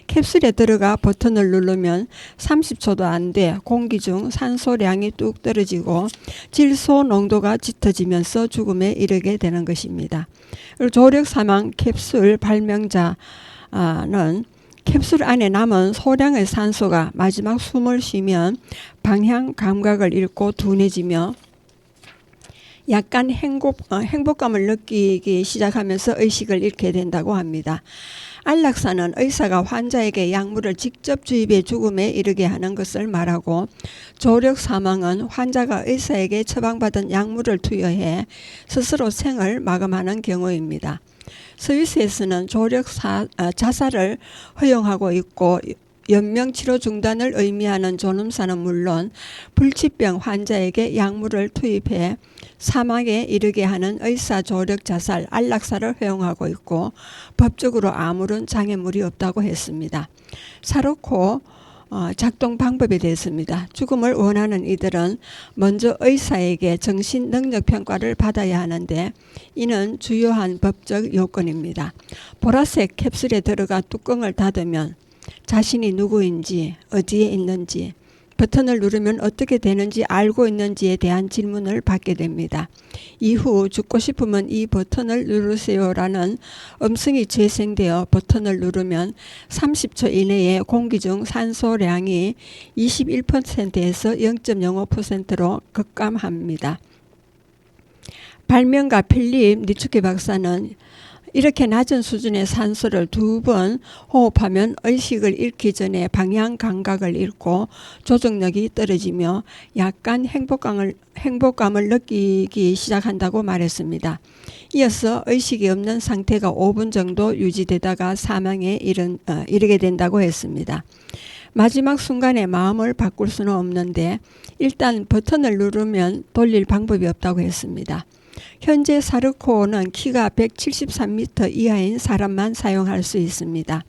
캡슐에 들어가 버튼을 누르면 30초도 안 돼 공기 중 산소량이 뚝 떨어지고 질소 농도가 짙어지면서 죽음에 이르게 되는 것입니다. 조력 사망 캡슐 발명자는 캡슐 안에 남은 소량의 산소가 마지막 숨을 쉬면 방향 감각을 잃고 둔해지며 약간 행복감을 느끼기 시작하면서 의식을 잃게 된다고 합니다. 안락사는 의사가 환자에게 약물을 직접 주입해 죽음에 이르게 하는 것을 말하고, 조력 사망은 환자가 의사에게 처방받은 약물을 투여해 스스로 생을 마감하는 경우입니다. 스위스에서는 조력 자살을 허용하고 있고 연명치료 중단을 의미하는 존엄사는 물론 불치병 환자에게 약물을 투입해 사망에 이르게 하는 의사 조력 자살 안락사를 허용하고 있고 법적으로 아무런 장애물이 없다고 했습니다. 사르코 작동 방법에 대해서입니다. 죽음을 원하는 이들은 먼저 의사에게 정신 능력 평가를 받아야 하는데 이는 주요한 법적 요건입니다. 보라색 캡슐에 들어가 뚜껑을 닫으면 자신이 누구인지, 어디에 있는지, 버튼을 누르면 어떻게 되는지 알고 있는지에 대한 질문을 받게 됩니다. 이후 죽고 싶으면 이 버튼을 누르세요라는 음성이 재생되어 버튼을 누르면 30초 이내에 공기 중 산소량이 21%에서 0.05%로 급감합니다. 발명가 필립 니츠케 박사는 이렇게 낮은 수준의 산소를 2번 호흡하면 의식을 잃기 전에 방향 감각을 잃고 조정력이 떨어지며 약간 행복감을 느끼기 시작한다고 말했습니다. 이어서 의식이 없는 상태가 5분 정도 유지되다가 사망에 이르게 된다고 했습니다. 마지막 순간에 마음을 바꿀 수는 없는데 일단 버튼을 누르면 돌릴 방법이 없다고 했습니다. 현재 사르코는 키가 173m 이하인 사람만 사용할 수 있습니다.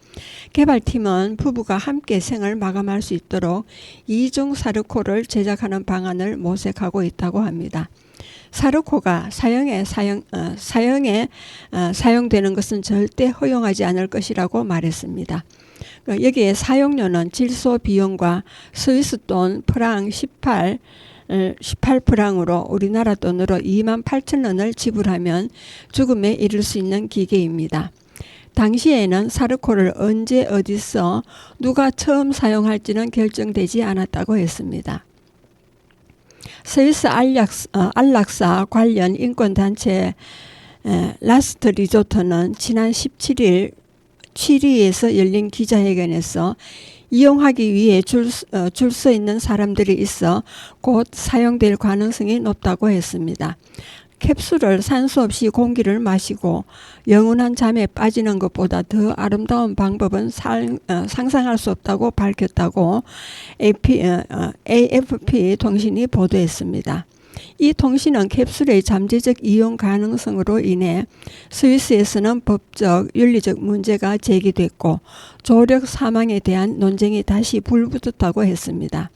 개발팀은 부부가 함께 생을 마감할 수 있도록 이중 사르코를 제작하는 방안을 모색하고 있다고 합니다. 사르코가 사용되는 것은 절대 허용하지 않을 것이라고 말했습니다. 여기에 사용료는 질소 비용과 스위스 돈 프랑 18프랑으로 우리나라 돈으로 28,000원을 지불하면 죽음에 이를 수 있는 기계입니다. 당시에는 사르코를 언제 어디서 누가 처음 사용할지는 결정되지 않았다고 했습니다. 스위스 안락사 관련 인권단체 라스트 리조트는 지난 17일 취리히에서 열린 기자회견에서 이용하기 위해 줄 서 있는 사람들이 있어 곧 사용될 가능성이 높다고 했습니다. 캡슐을 산소 없이 공기를 마시고 영원한 잠에 빠지는 것보다 더 아름다운 방법은 상상할 수 없다고 밝혔다고 AFP 통신이 보도했습니다. 이 통신은 캡슐의 잠재적 이용 가능성으로 인해 스위스에서는 법적, 윤리적 문제가 제기됐고 조력 사망에 대한 논쟁이 다시 불붙었다고 했습니다.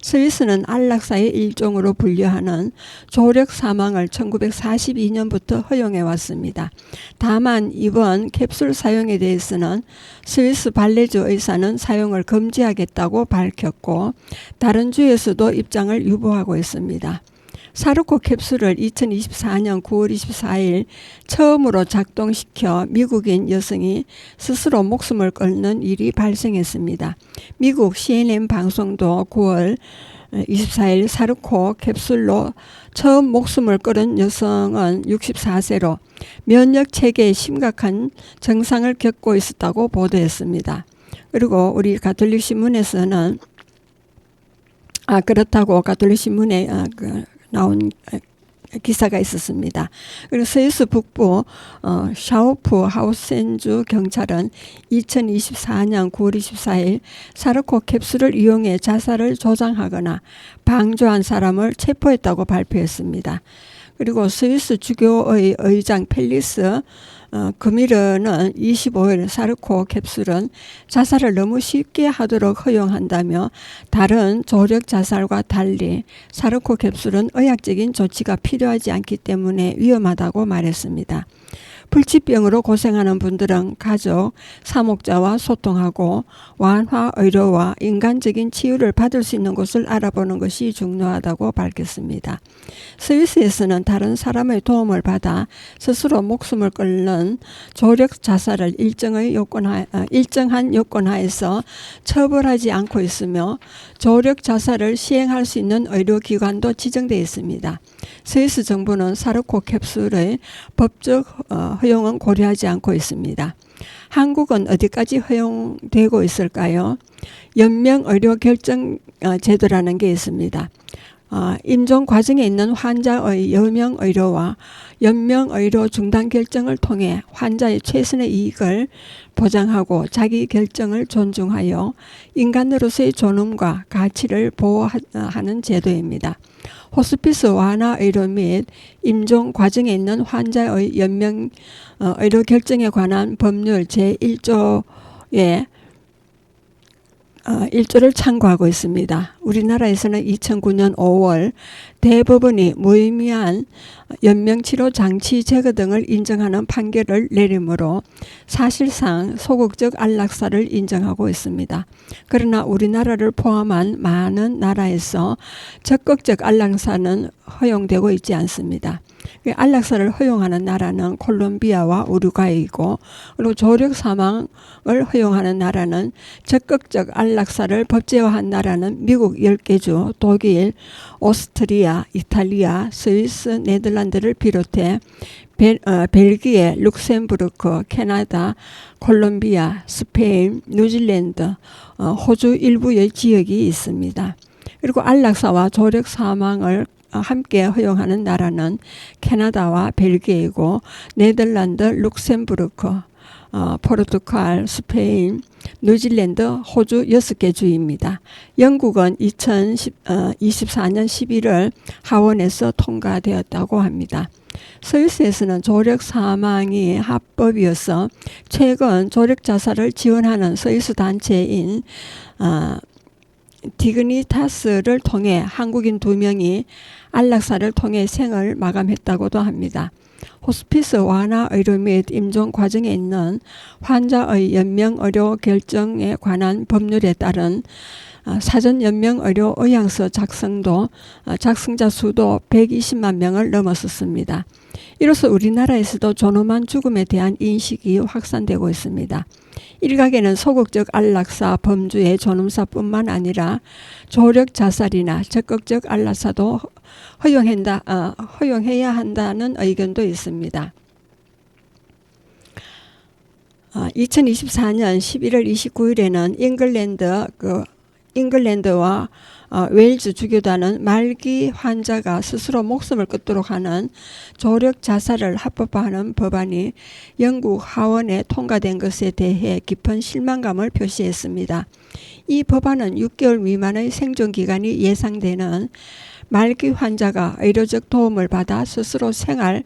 스위스는 안락사의 일종으로 분류하는 조력 사망을 1942년부터 허용해 왔습니다. 다만 이번 캡슐 사용에 대해서는 스위스 발레주 의사는 사용을 금지하겠다고 밝혔고 다른 주에서도 입장을 유보하고 있습니다. 사르코 캡슐을 2024년 9월 24일 처음으로 작동시켜 미국인 여성이 스스로 목숨을 끊는 일이 발생했습니다. 미국 CNN 방송도 9월 24일 사르코 캡슐로 처음 목숨을 끊은 여성은 64세로 면역 체계에 심각한 증상을 겪고 있었다고 보도했습니다. 그리고 우리 가톨릭 신문에서는 그렇다고 가톨릭 신문에 나온 기사가 있었습니다. 그리고 스위스 북부 샤우프 하우센주 경찰은 2024년 9월 24일 사르코 캡슐을 이용해 자살을 조장하거나 방조한 사람을 체포했다고 발표했습니다. 그리고 스위스 주교의 의장 펠리스 금일은 25일 사르코 캡슐은 자살을 너무 쉽게 하도록 허용한다며 다른 조력 자살과 달리 사르코 캡슐은 의학적인 조치가 필요하지 않기 때문에 위험하다고 말했습니다. 불치병으로 고생하는 분들은 가족, 사목자와 소통하고 완화 의료와 인간적인 치유를 받을 수 있는 곳을 알아보는 것이 중요하다고 밝혔습니다. 스위스에서는 다른 사람의 도움을 받아 스스로 목숨을 끊는 조력 자살을 일정한 요건하에서 처벌하지 않고 있으며 조력 자살을 시행할 수 있는 의료기관도 지정되어 있습니다. 스위스 정부는 사르코 캡슐의 법적 허용은 고려하지 않고 있습니다. 한국은 어디까지 허용되고 있을까요? 연명의료결정 제도라는 게 있습니다. 임종 과정에 있는 환자의 여명의료와 연명의료 중단 결정을 통해 환자의 최선의 이익을 보장하고 자기 결정을 존중하여 인간으로서의 존엄과 가치를 보호하는 제도입니다. 호스피스 완화 의료 및 임종 과정에 있는 환자의 연명 의료 결정에 관한 법률 제1조의 1조를 참고하고 있습니다. 우리나라에서는 2009년 5월 대법원이 무의미한 연명치료 장치 제거 등을 인정하는 판결을 내리므로 사실상 소극적 안락사를 인정하고 있습니다. 그러나 우리나라를 포함한 많은 나라에서 적극적 안락사는 허용되고 있지 않습니다. 안락사를 허용하는 나라는 콜롬비아와 우루과이이고 그리고 조력 사망을 허용하는 나라는 적극적 안락사를 법제화한 나라는 미국 10개 주, 독일, 오스트리아, 이탈리아, 스위스, 네덜란드를 비롯해 벨기에, 룩셈부르크, 캐나다, 콜롬비아, 스페인, 뉴질랜드, 호주 일부의 지역이 있습니다. 그리고 안락사와 조력 사망을 함께 허용하는 나라는 캐나다와 벨기에이고 네덜란드, 룩셈부르크, 포르투갈, 스페인, 뉴질랜드, 호주 6개 주입니다. 영국은 2024년 11월 하원에서 통과되었다고 합니다. 스위스에서는 조력 사망이 합법이어서 최근 조력 자살을 지원하는 스위스 단체인 디그니타스를 통해 한국인 2명이 안락사를 통해 생을 마감했다고도 합니다. 호스피스 완화 의료 및 임종 과정에 있는 환자의 연명의료 결정에 관한 법률에 따른 사전 연명의료 의향서 작성도 작성자 수도 120만 명을 넘었었습니다. 이로써 우리나라에서도 존엄한 죽음에 대한 인식이 확산되고 있습니다. 일각에는 소극적 안락사 범주의 존엄사뿐만 아니라 조력 자살이나 적극적 안락사도 허용해야 한다는 의견도 있습니다. 2024년 11월 29일에는 잉글랜드와 웨일즈 주교단은 말기 환자가 스스로 목숨을 끊도록 하는 조력 자살을 합법화하는 법안이 영국 하원에 통과된 것에 대해 깊은 실망감을 표시했습니다. 이 법안은 6개월 미만의 생존 기간이 예상되는 말기 환자가 의료적 도움을 받아 스스로 생을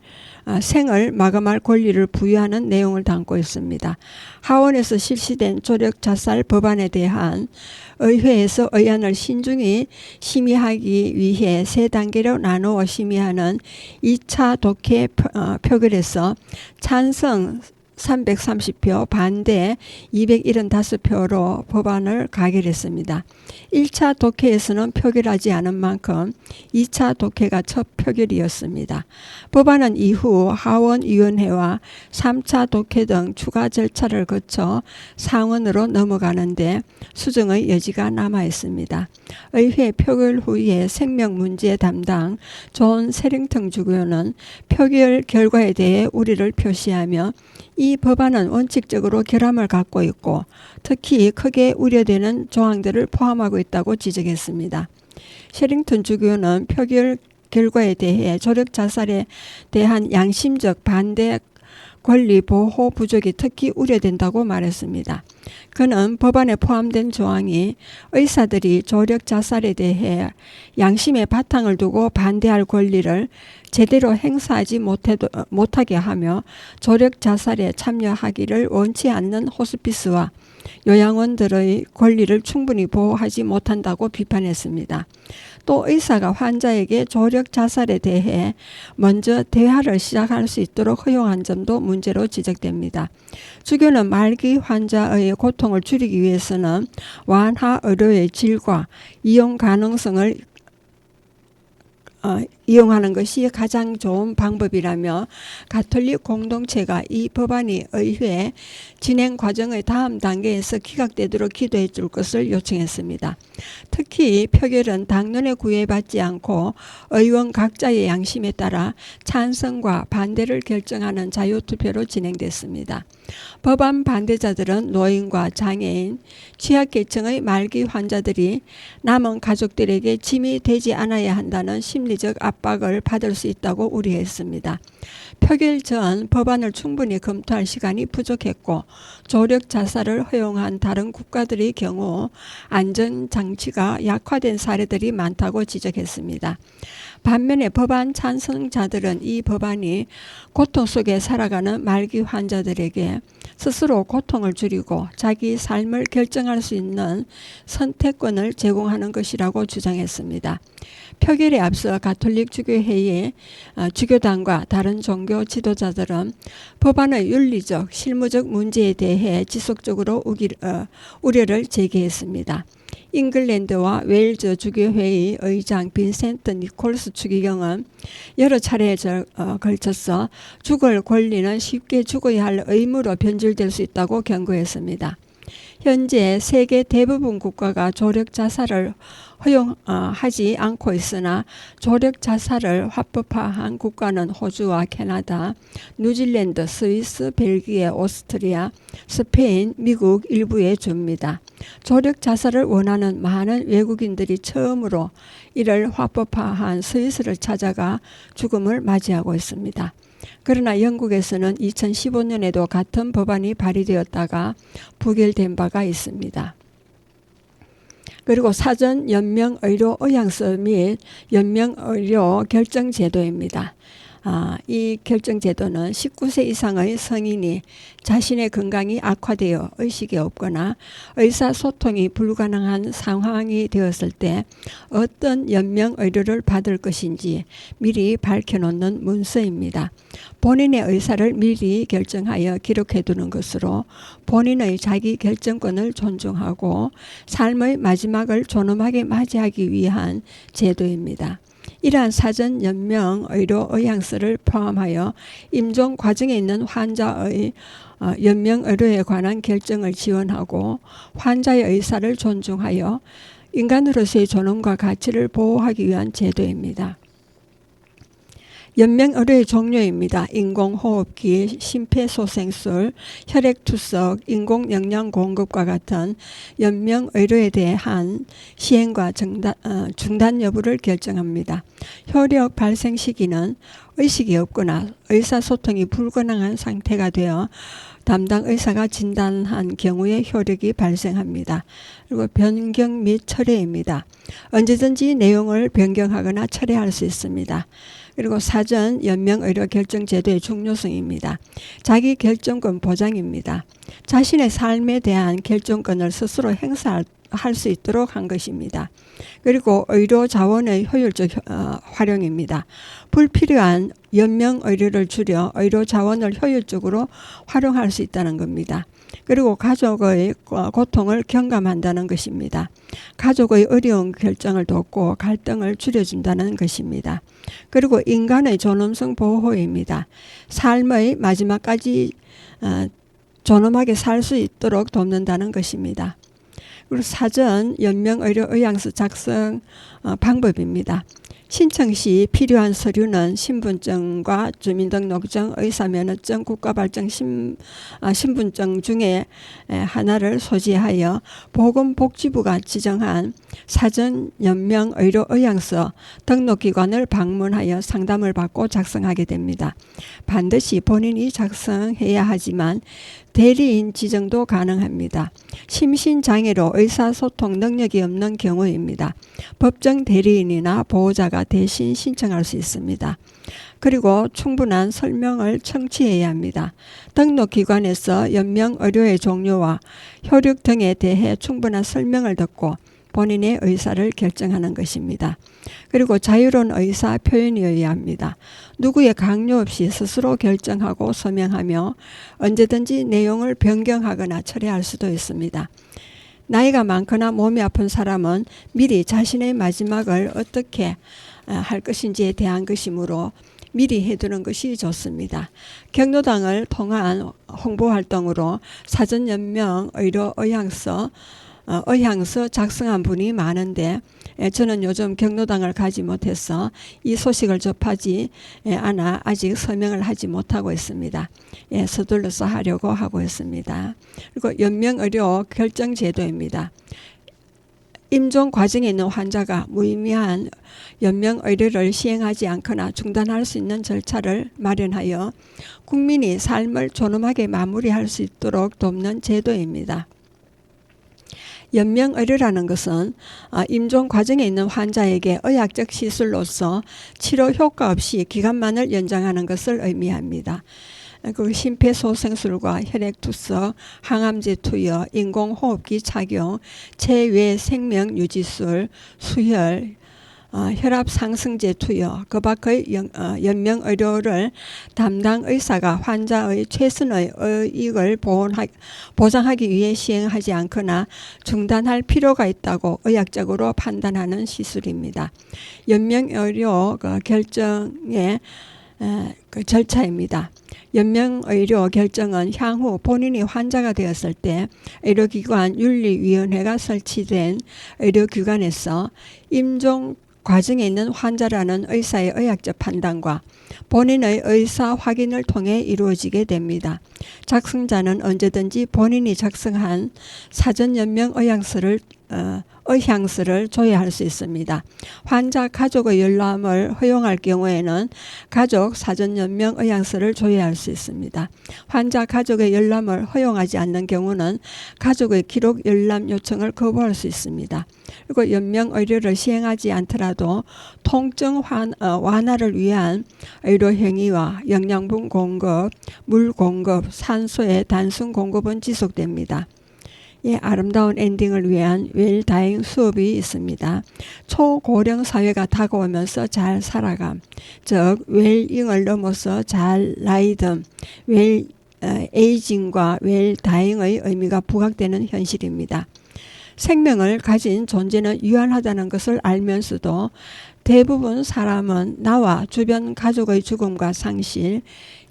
마감할 권리를 부여하는 내용을 담고 있습니다. 하원에서 실시된 조력 자살 법안에 대한 의회에서 의안을 신중히 심의하기 위해 세 단계로 나누어 심의하는 2차 독회 표결에서 찬성 330표, 반대 275표로 법안을 가결했습니다. 1차 독회에서는 표결하지 않은 만큼 2차 독회가 첫 표결이었습니다. 법안은 이후 하원위원회와 3차 독회 등 추가 절차를 거쳐 상원으로 넘어가는데 수정의 여지가 남아있습니다. 의회 표결 후에 생명문제 담당 존 세링턴 주교는 표결 결과에 대해 우려를 표시하며 이 법안은 원칙적으로 결함을 갖고 있고 특히 크게 우려되는 조항들을 포함하고 있다고 지적했습니다. 셰링턴 주교는 표결 결과에 대해 조력 자살에 대한 양심적 반대 권리 보호 부족이 특히 우려된다고 말했습니다. 그는 법안에 포함된 조항이 의사들이 조력 자살에 대해 양심의 바탕을 두고 반대할 권리를 제대로 행사하지 못하게 하며 조력 자살에 참여하기를 원치 않는 호스피스와 요양원들의 권리를 충분히 보호하지 못한다고 비판했습니다. 또 의사가 환자에게 조력 자살에 대해 먼저 대화를 시작할 수 있도록 허용한 점도 문제로 지적됩니다. 주교는 말기 환자의 고통을 줄이기 위해서는 완화 의료의 질과 이용 가능성을 이용하는 것이 가장 좋은 방법이라며 가톨릭 공동체가 이 법안이 의회 진행 과정의 다음 단계에서 기각되도록 기도해 줄 것을 요청했습니다. 특히 표결은 당론에 구애받지 않고 의원 각자의 양심에 따라 찬성과 반대를 결정하는 자유투표로 진행됐습니다. 법안 반대자들은 노인과 장애인, 취약계층의 말기 환자들이 남은 가족들에게 짐이 되지 않아야 한다는 심리적 압박을 받을 수 있다고 우려했습니다. 표결 전 법안을 충분히 검토할 시간이 부족했고 조력 자살을 허용한 다른 국가들의 경우 안전장치가 약화된 사례들이 많다고 지적했습니다. 반면에 법안 찬성자들은 이 법안이 고통 속에 살아가는 말기 환자들에게 스스로 고통을 줄이고 자기 삶을 결정할 수 있는 선택권을 제공하는 것이라고 주장했습니다. 표결에 앞서 가톨릭 주교회의 주교단과 다른 종교 지도자들은 법안의 윤리적, 실무적 문제에 대해 지속적으로 우려를 제기했습니다. 잉글랜드와 웨일즈 주교회의 의장 빈센트 니콜스 추기경은 여러 차례에 걸쳐서 죽을 권리는 쉽게 죽어야 할 의무로 변질될 수 있다고 경고했습니다. 현재 세계 대부분 국가가 조력 자살을 허용하지 않고 있으나 조력 자살을 합법화한 국가는 호주와 캐나다, 뉴질랜드, 스위스, 벨기에, 오스트리아, 스페인, 미국 일부의 주입니다. 조력 자살을 원하는 많은 외국인들이 처음으로 이를 합법화한 스위스를 찾아가 죽음을 맞이하고 있습니다. 그러나 영국에서는 2015년에도 같은 법안이 발의되었다가 부결된 바가 있습니다. 그리고 사전 연명의료 의향서 및 연명의료 결정제도입니다. 이 결정제도는 19세 이상의 성인이 자신의 건강이 악화되어 의식이 없거나 의사소통이 불가능한 상황이 되었을 때 어떤 연명의료를 받을 것인지 미리 밝혀놓는 문서입니다. 본인의 의사를 미리 결정하여 기록해두는 것으로 본인의 자기 결정권을 존중하고 삶의 마지막을 존엄하게 맞이하기 위한 제도입니다. 이러한 사전 연명 의료 의향서를 포함하여 임종 과정에 있는 환자의 연명 의료에 관한 결정을 지원하고 환자의 의사를 존중하여 인간으로서의 존엄과 가치를 보호하기 위한 제도입니다. 연명의료의 종류입니다. 인공호흡기, 심폐소생술, 혈액투석, 인공영양 공급과 같은 연명의료에 대한 시행과 중단 여부를 결정합니다. 효력 발생 시기는 의식이 없거나 의사소통이 불가능한 상태가 되어 담당 의사가 진단한 경우에 효력이 발생합니다. 그리고 변경 및 철회입니다. 언제든지 내용을 변경하거나 철회할 수 있습니다. 그리고 사전 연명 의료 결정 제도의 중요성입니다. 자기 결정권 보장입니다. 자신의 삶에 대한 결정권을 스스로 행사할 수 있도록 한 것입니다. 그리고 의료 자원의 효율적 활용입니다. 불필요한 연명 의료를 줄여 의료 자원을 효율적으로 활용할 수 있다는 겁니다. 그리고 가족의 고통을 경감한다는 것입니다. 가족의 어려운 결정을 돕고 갈등을 줄여준다는 것입니다. 그리고 인간의 존엄성 보호입니다. 삶의 마지막까지 존엄하게 살 수 있도록 돕는다는 것입니다. 그리고 사전 연명의료 의향서 작성 방법입니다. 신청 시 필요한 서류는 신분증과 주민등록증, 의사면허증, 국가발증 신분증 중에 하나를 소지하여 보건복지부가 지정한 사전 연명의료 의향서 등록기관을 방문하여 상담을 받고 작성하게 됩니다. 반드시 본인이 작성해야 하지만 대리인 지정도 가능합니다. 심신장애로 의사소통 능력이 없는 경우입니다. 법정 대리인이나 보호자가 대신 신청할 수 있습니다. 그리고 충분한 설명을 청취해야 합니다. 등록기관에서 연명의료의 종류와 효력 등에 대해 충분한 설명을 듣고 본인의 의사를 결정하는 것입니다. 그리고 자유로운 의사 표현이어야 합니다. 누구의 강요 없이 스스로 결정하고 서명하며 언제든지 내용을 변경하거나 철회할 수도 있습니다. 나이가 많거나 몸이 아픈 사람은 미리 자신의 마지막을 어떻게 할 것인지에 대한 것이므로 미리 해두는 것이 좋습니다. 경로당을 통한 홍보활동으로 사전연명 의료 의향서 작성한 분이 많은데 저는 요즘 경로당을 가지 못해서 이 소식을 접하지 않아 아직 서명을 하지 못하고 있습니다. 서둘러서 하려고 하고 있습니다. 그리고 연명의료 결정제도입니다. 임종 과정에 있는 환자가 무의미한 연명의료를 시행하지 않거나 중단할 수 있는 절차를 마련하여 국민이 삶을 존엄하게 마무리할 수 있도록 돕는 제도입니다. 연명의료라는 것은 임종 과정에 있는 환자에게 의학적 시술로서 치료 효과 없이 기간만을 연장하는 것을 의미합니다. 그 심폐소생술과 혈액투석, 항암제 투여, 인공호흡기 착용, 체외 생명유지술, 수혈, 혈압상승제 투여, 그 밖의 연명의료를 담당 의사가 환자의 최선의 이익을 보장하기 위해 시행하지 않거나 중단할 필요가 있다고 의학적으로 판단하는 시술입니다. 연명의료 결정의 절차입니다. 연명의료 결정은 향후 본인이 환자가 되었을 때 의료기관 윤리위원회가 설치된 의료기관에서 임종 과정에 있는 환자라는 의사의 의학적 판단과 본인의 의사 확인을 통해 이루어지게 됩니다. 작성자는 언제든지 본인이 작성한 사전연명 의향서를 조회할 수 있습니다. 환자 가족의 열람을 허용할 경우에는 가족 사전연명 의향서를 조회할 수 있습니다. 환자 가족의 열람을 허용하지 않는 경우는 가족의 기록 열람 요청을 거부할 수 있습니다. 그리고 연명 의료를 시행하지 않더라도 통증 완화를 위한 의료 행위와 영양분 공급, 물 공급, 산소의 단순 공급은 지속됩니다. 아름다운 엔딩을 위한 웰다잉 수업이 있습니다. 초고령 사회가 다가오면서 잘 살아감, 즉 웰잉을 넘어서 잘 나이듦, 에이징과 웰다잉의 의미가 부각되는 현실입니다. 생명을 가진 존재는 유한하다는 것을 알면서도 대부분 사람은 나와 주변 가족의 죽음과 상실,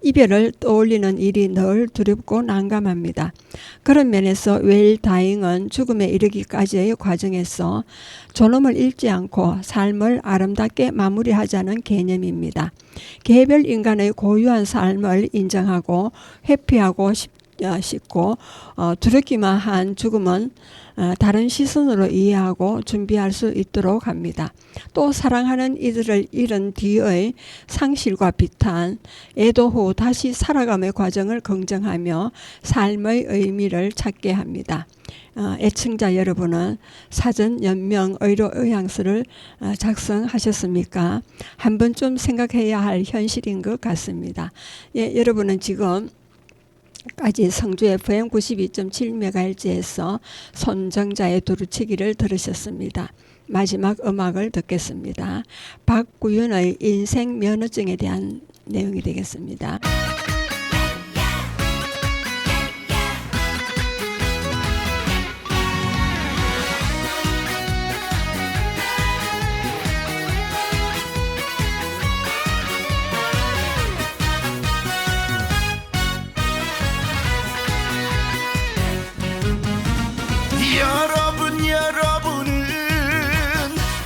이별을 떠올리는 일이 늘 두렵고 난감합니다. 그런 면에서 웰다잉은 죽음에 이르기까지의 과정에서 존엄을 잃지 않고 삶을 아름답게 마무리하자는 개념입니다. 개별 인간의 고유한 삶을 인정하고 회피하고 씻고 두렵기만 한 죽음은 다른 시선으로 이해하고 준비할 수 있도록 합니다. 또 사랑하는 이들을 잃은 뒤의 상실과 비탄, 애도 후 다시 살아감의 과정을 긍정하며 삶의 의미를 찾게 합니다. 애청자 여러분은 사전 연명 의료 의향서를 작성하셨습니까? 한 번쯤 생각해야 할 현실인 것 같습니다. 예, 여러분은 지금 까지 성주 FM 92.7MHz에서 손정자의 두루치기를 들으셨습니다. 마지막 음악을 듣겠습니다. 박구윤의 인생 면허증에 대한 내용이 되겠습니다.
여러분은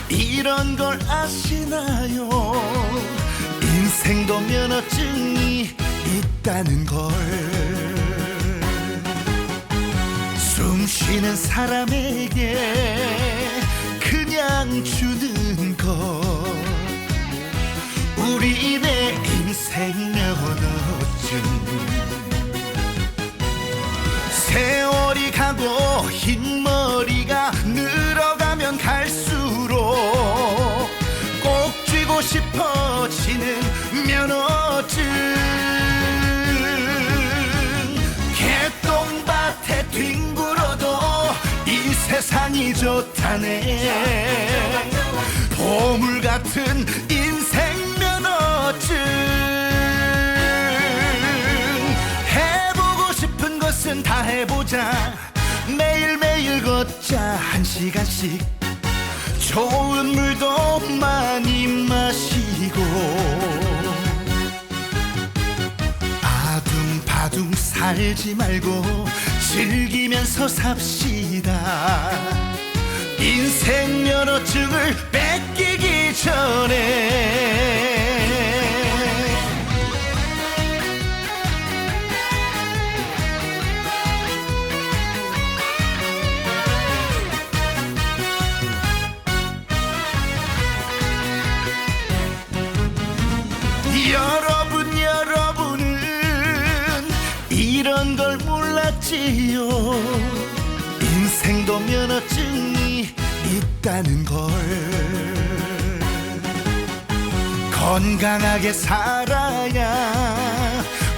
이런 걸 아시나요? 인생도 면허증이 있다는 걸. 숨 쉬는 사람에게 그냥 주는 것. 우리의 인생 면허증. 세월이 가고 흰머리가 늘어가면 갈수록 꼭 쥐고 싶어지는 면허증. 개똥밭에 뒹굴어도 이 세상이 좋다네. 보물 같은 인생 면허증. 다 해보자. 매일매일 걷자 한 시간씩. 좋은 물도 많이 마시고 아둥바둥 살지 말고 즐기면서 삽시다. 인생 면허증을 뺏기기 전에. 여러분은 이런 걸 몰랐지요? 인생도 면허증이 있다는 걸. 건강하게 살아야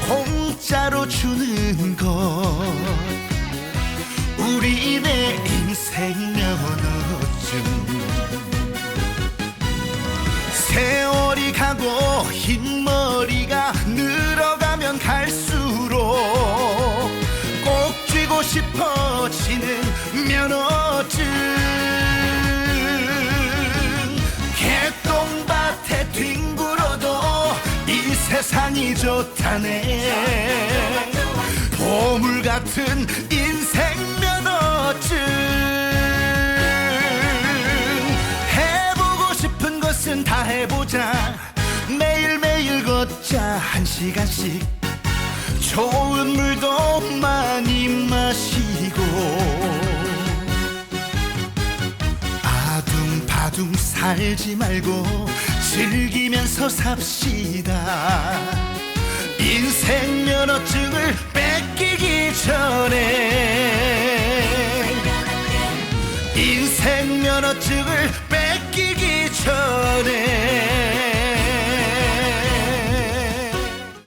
공짜로 주는 것. 우리의 인생 면허증. 세월이 가고 흰머리가 늘어가면 갈수록 꼭 쥐고 싶어지는 면허증. 개똥밭에 뒹굴어도 이 세상이 좋다네. 보물 같은 인생 면허증. 다 해보자. 매일매일 걷자 한 시간씩. 좋은 물도 많이 마시고 아둥바둥 살지 말고 즐기면서 삽시다. 인생 면허증을 뺏기기 전에. 인생 면허증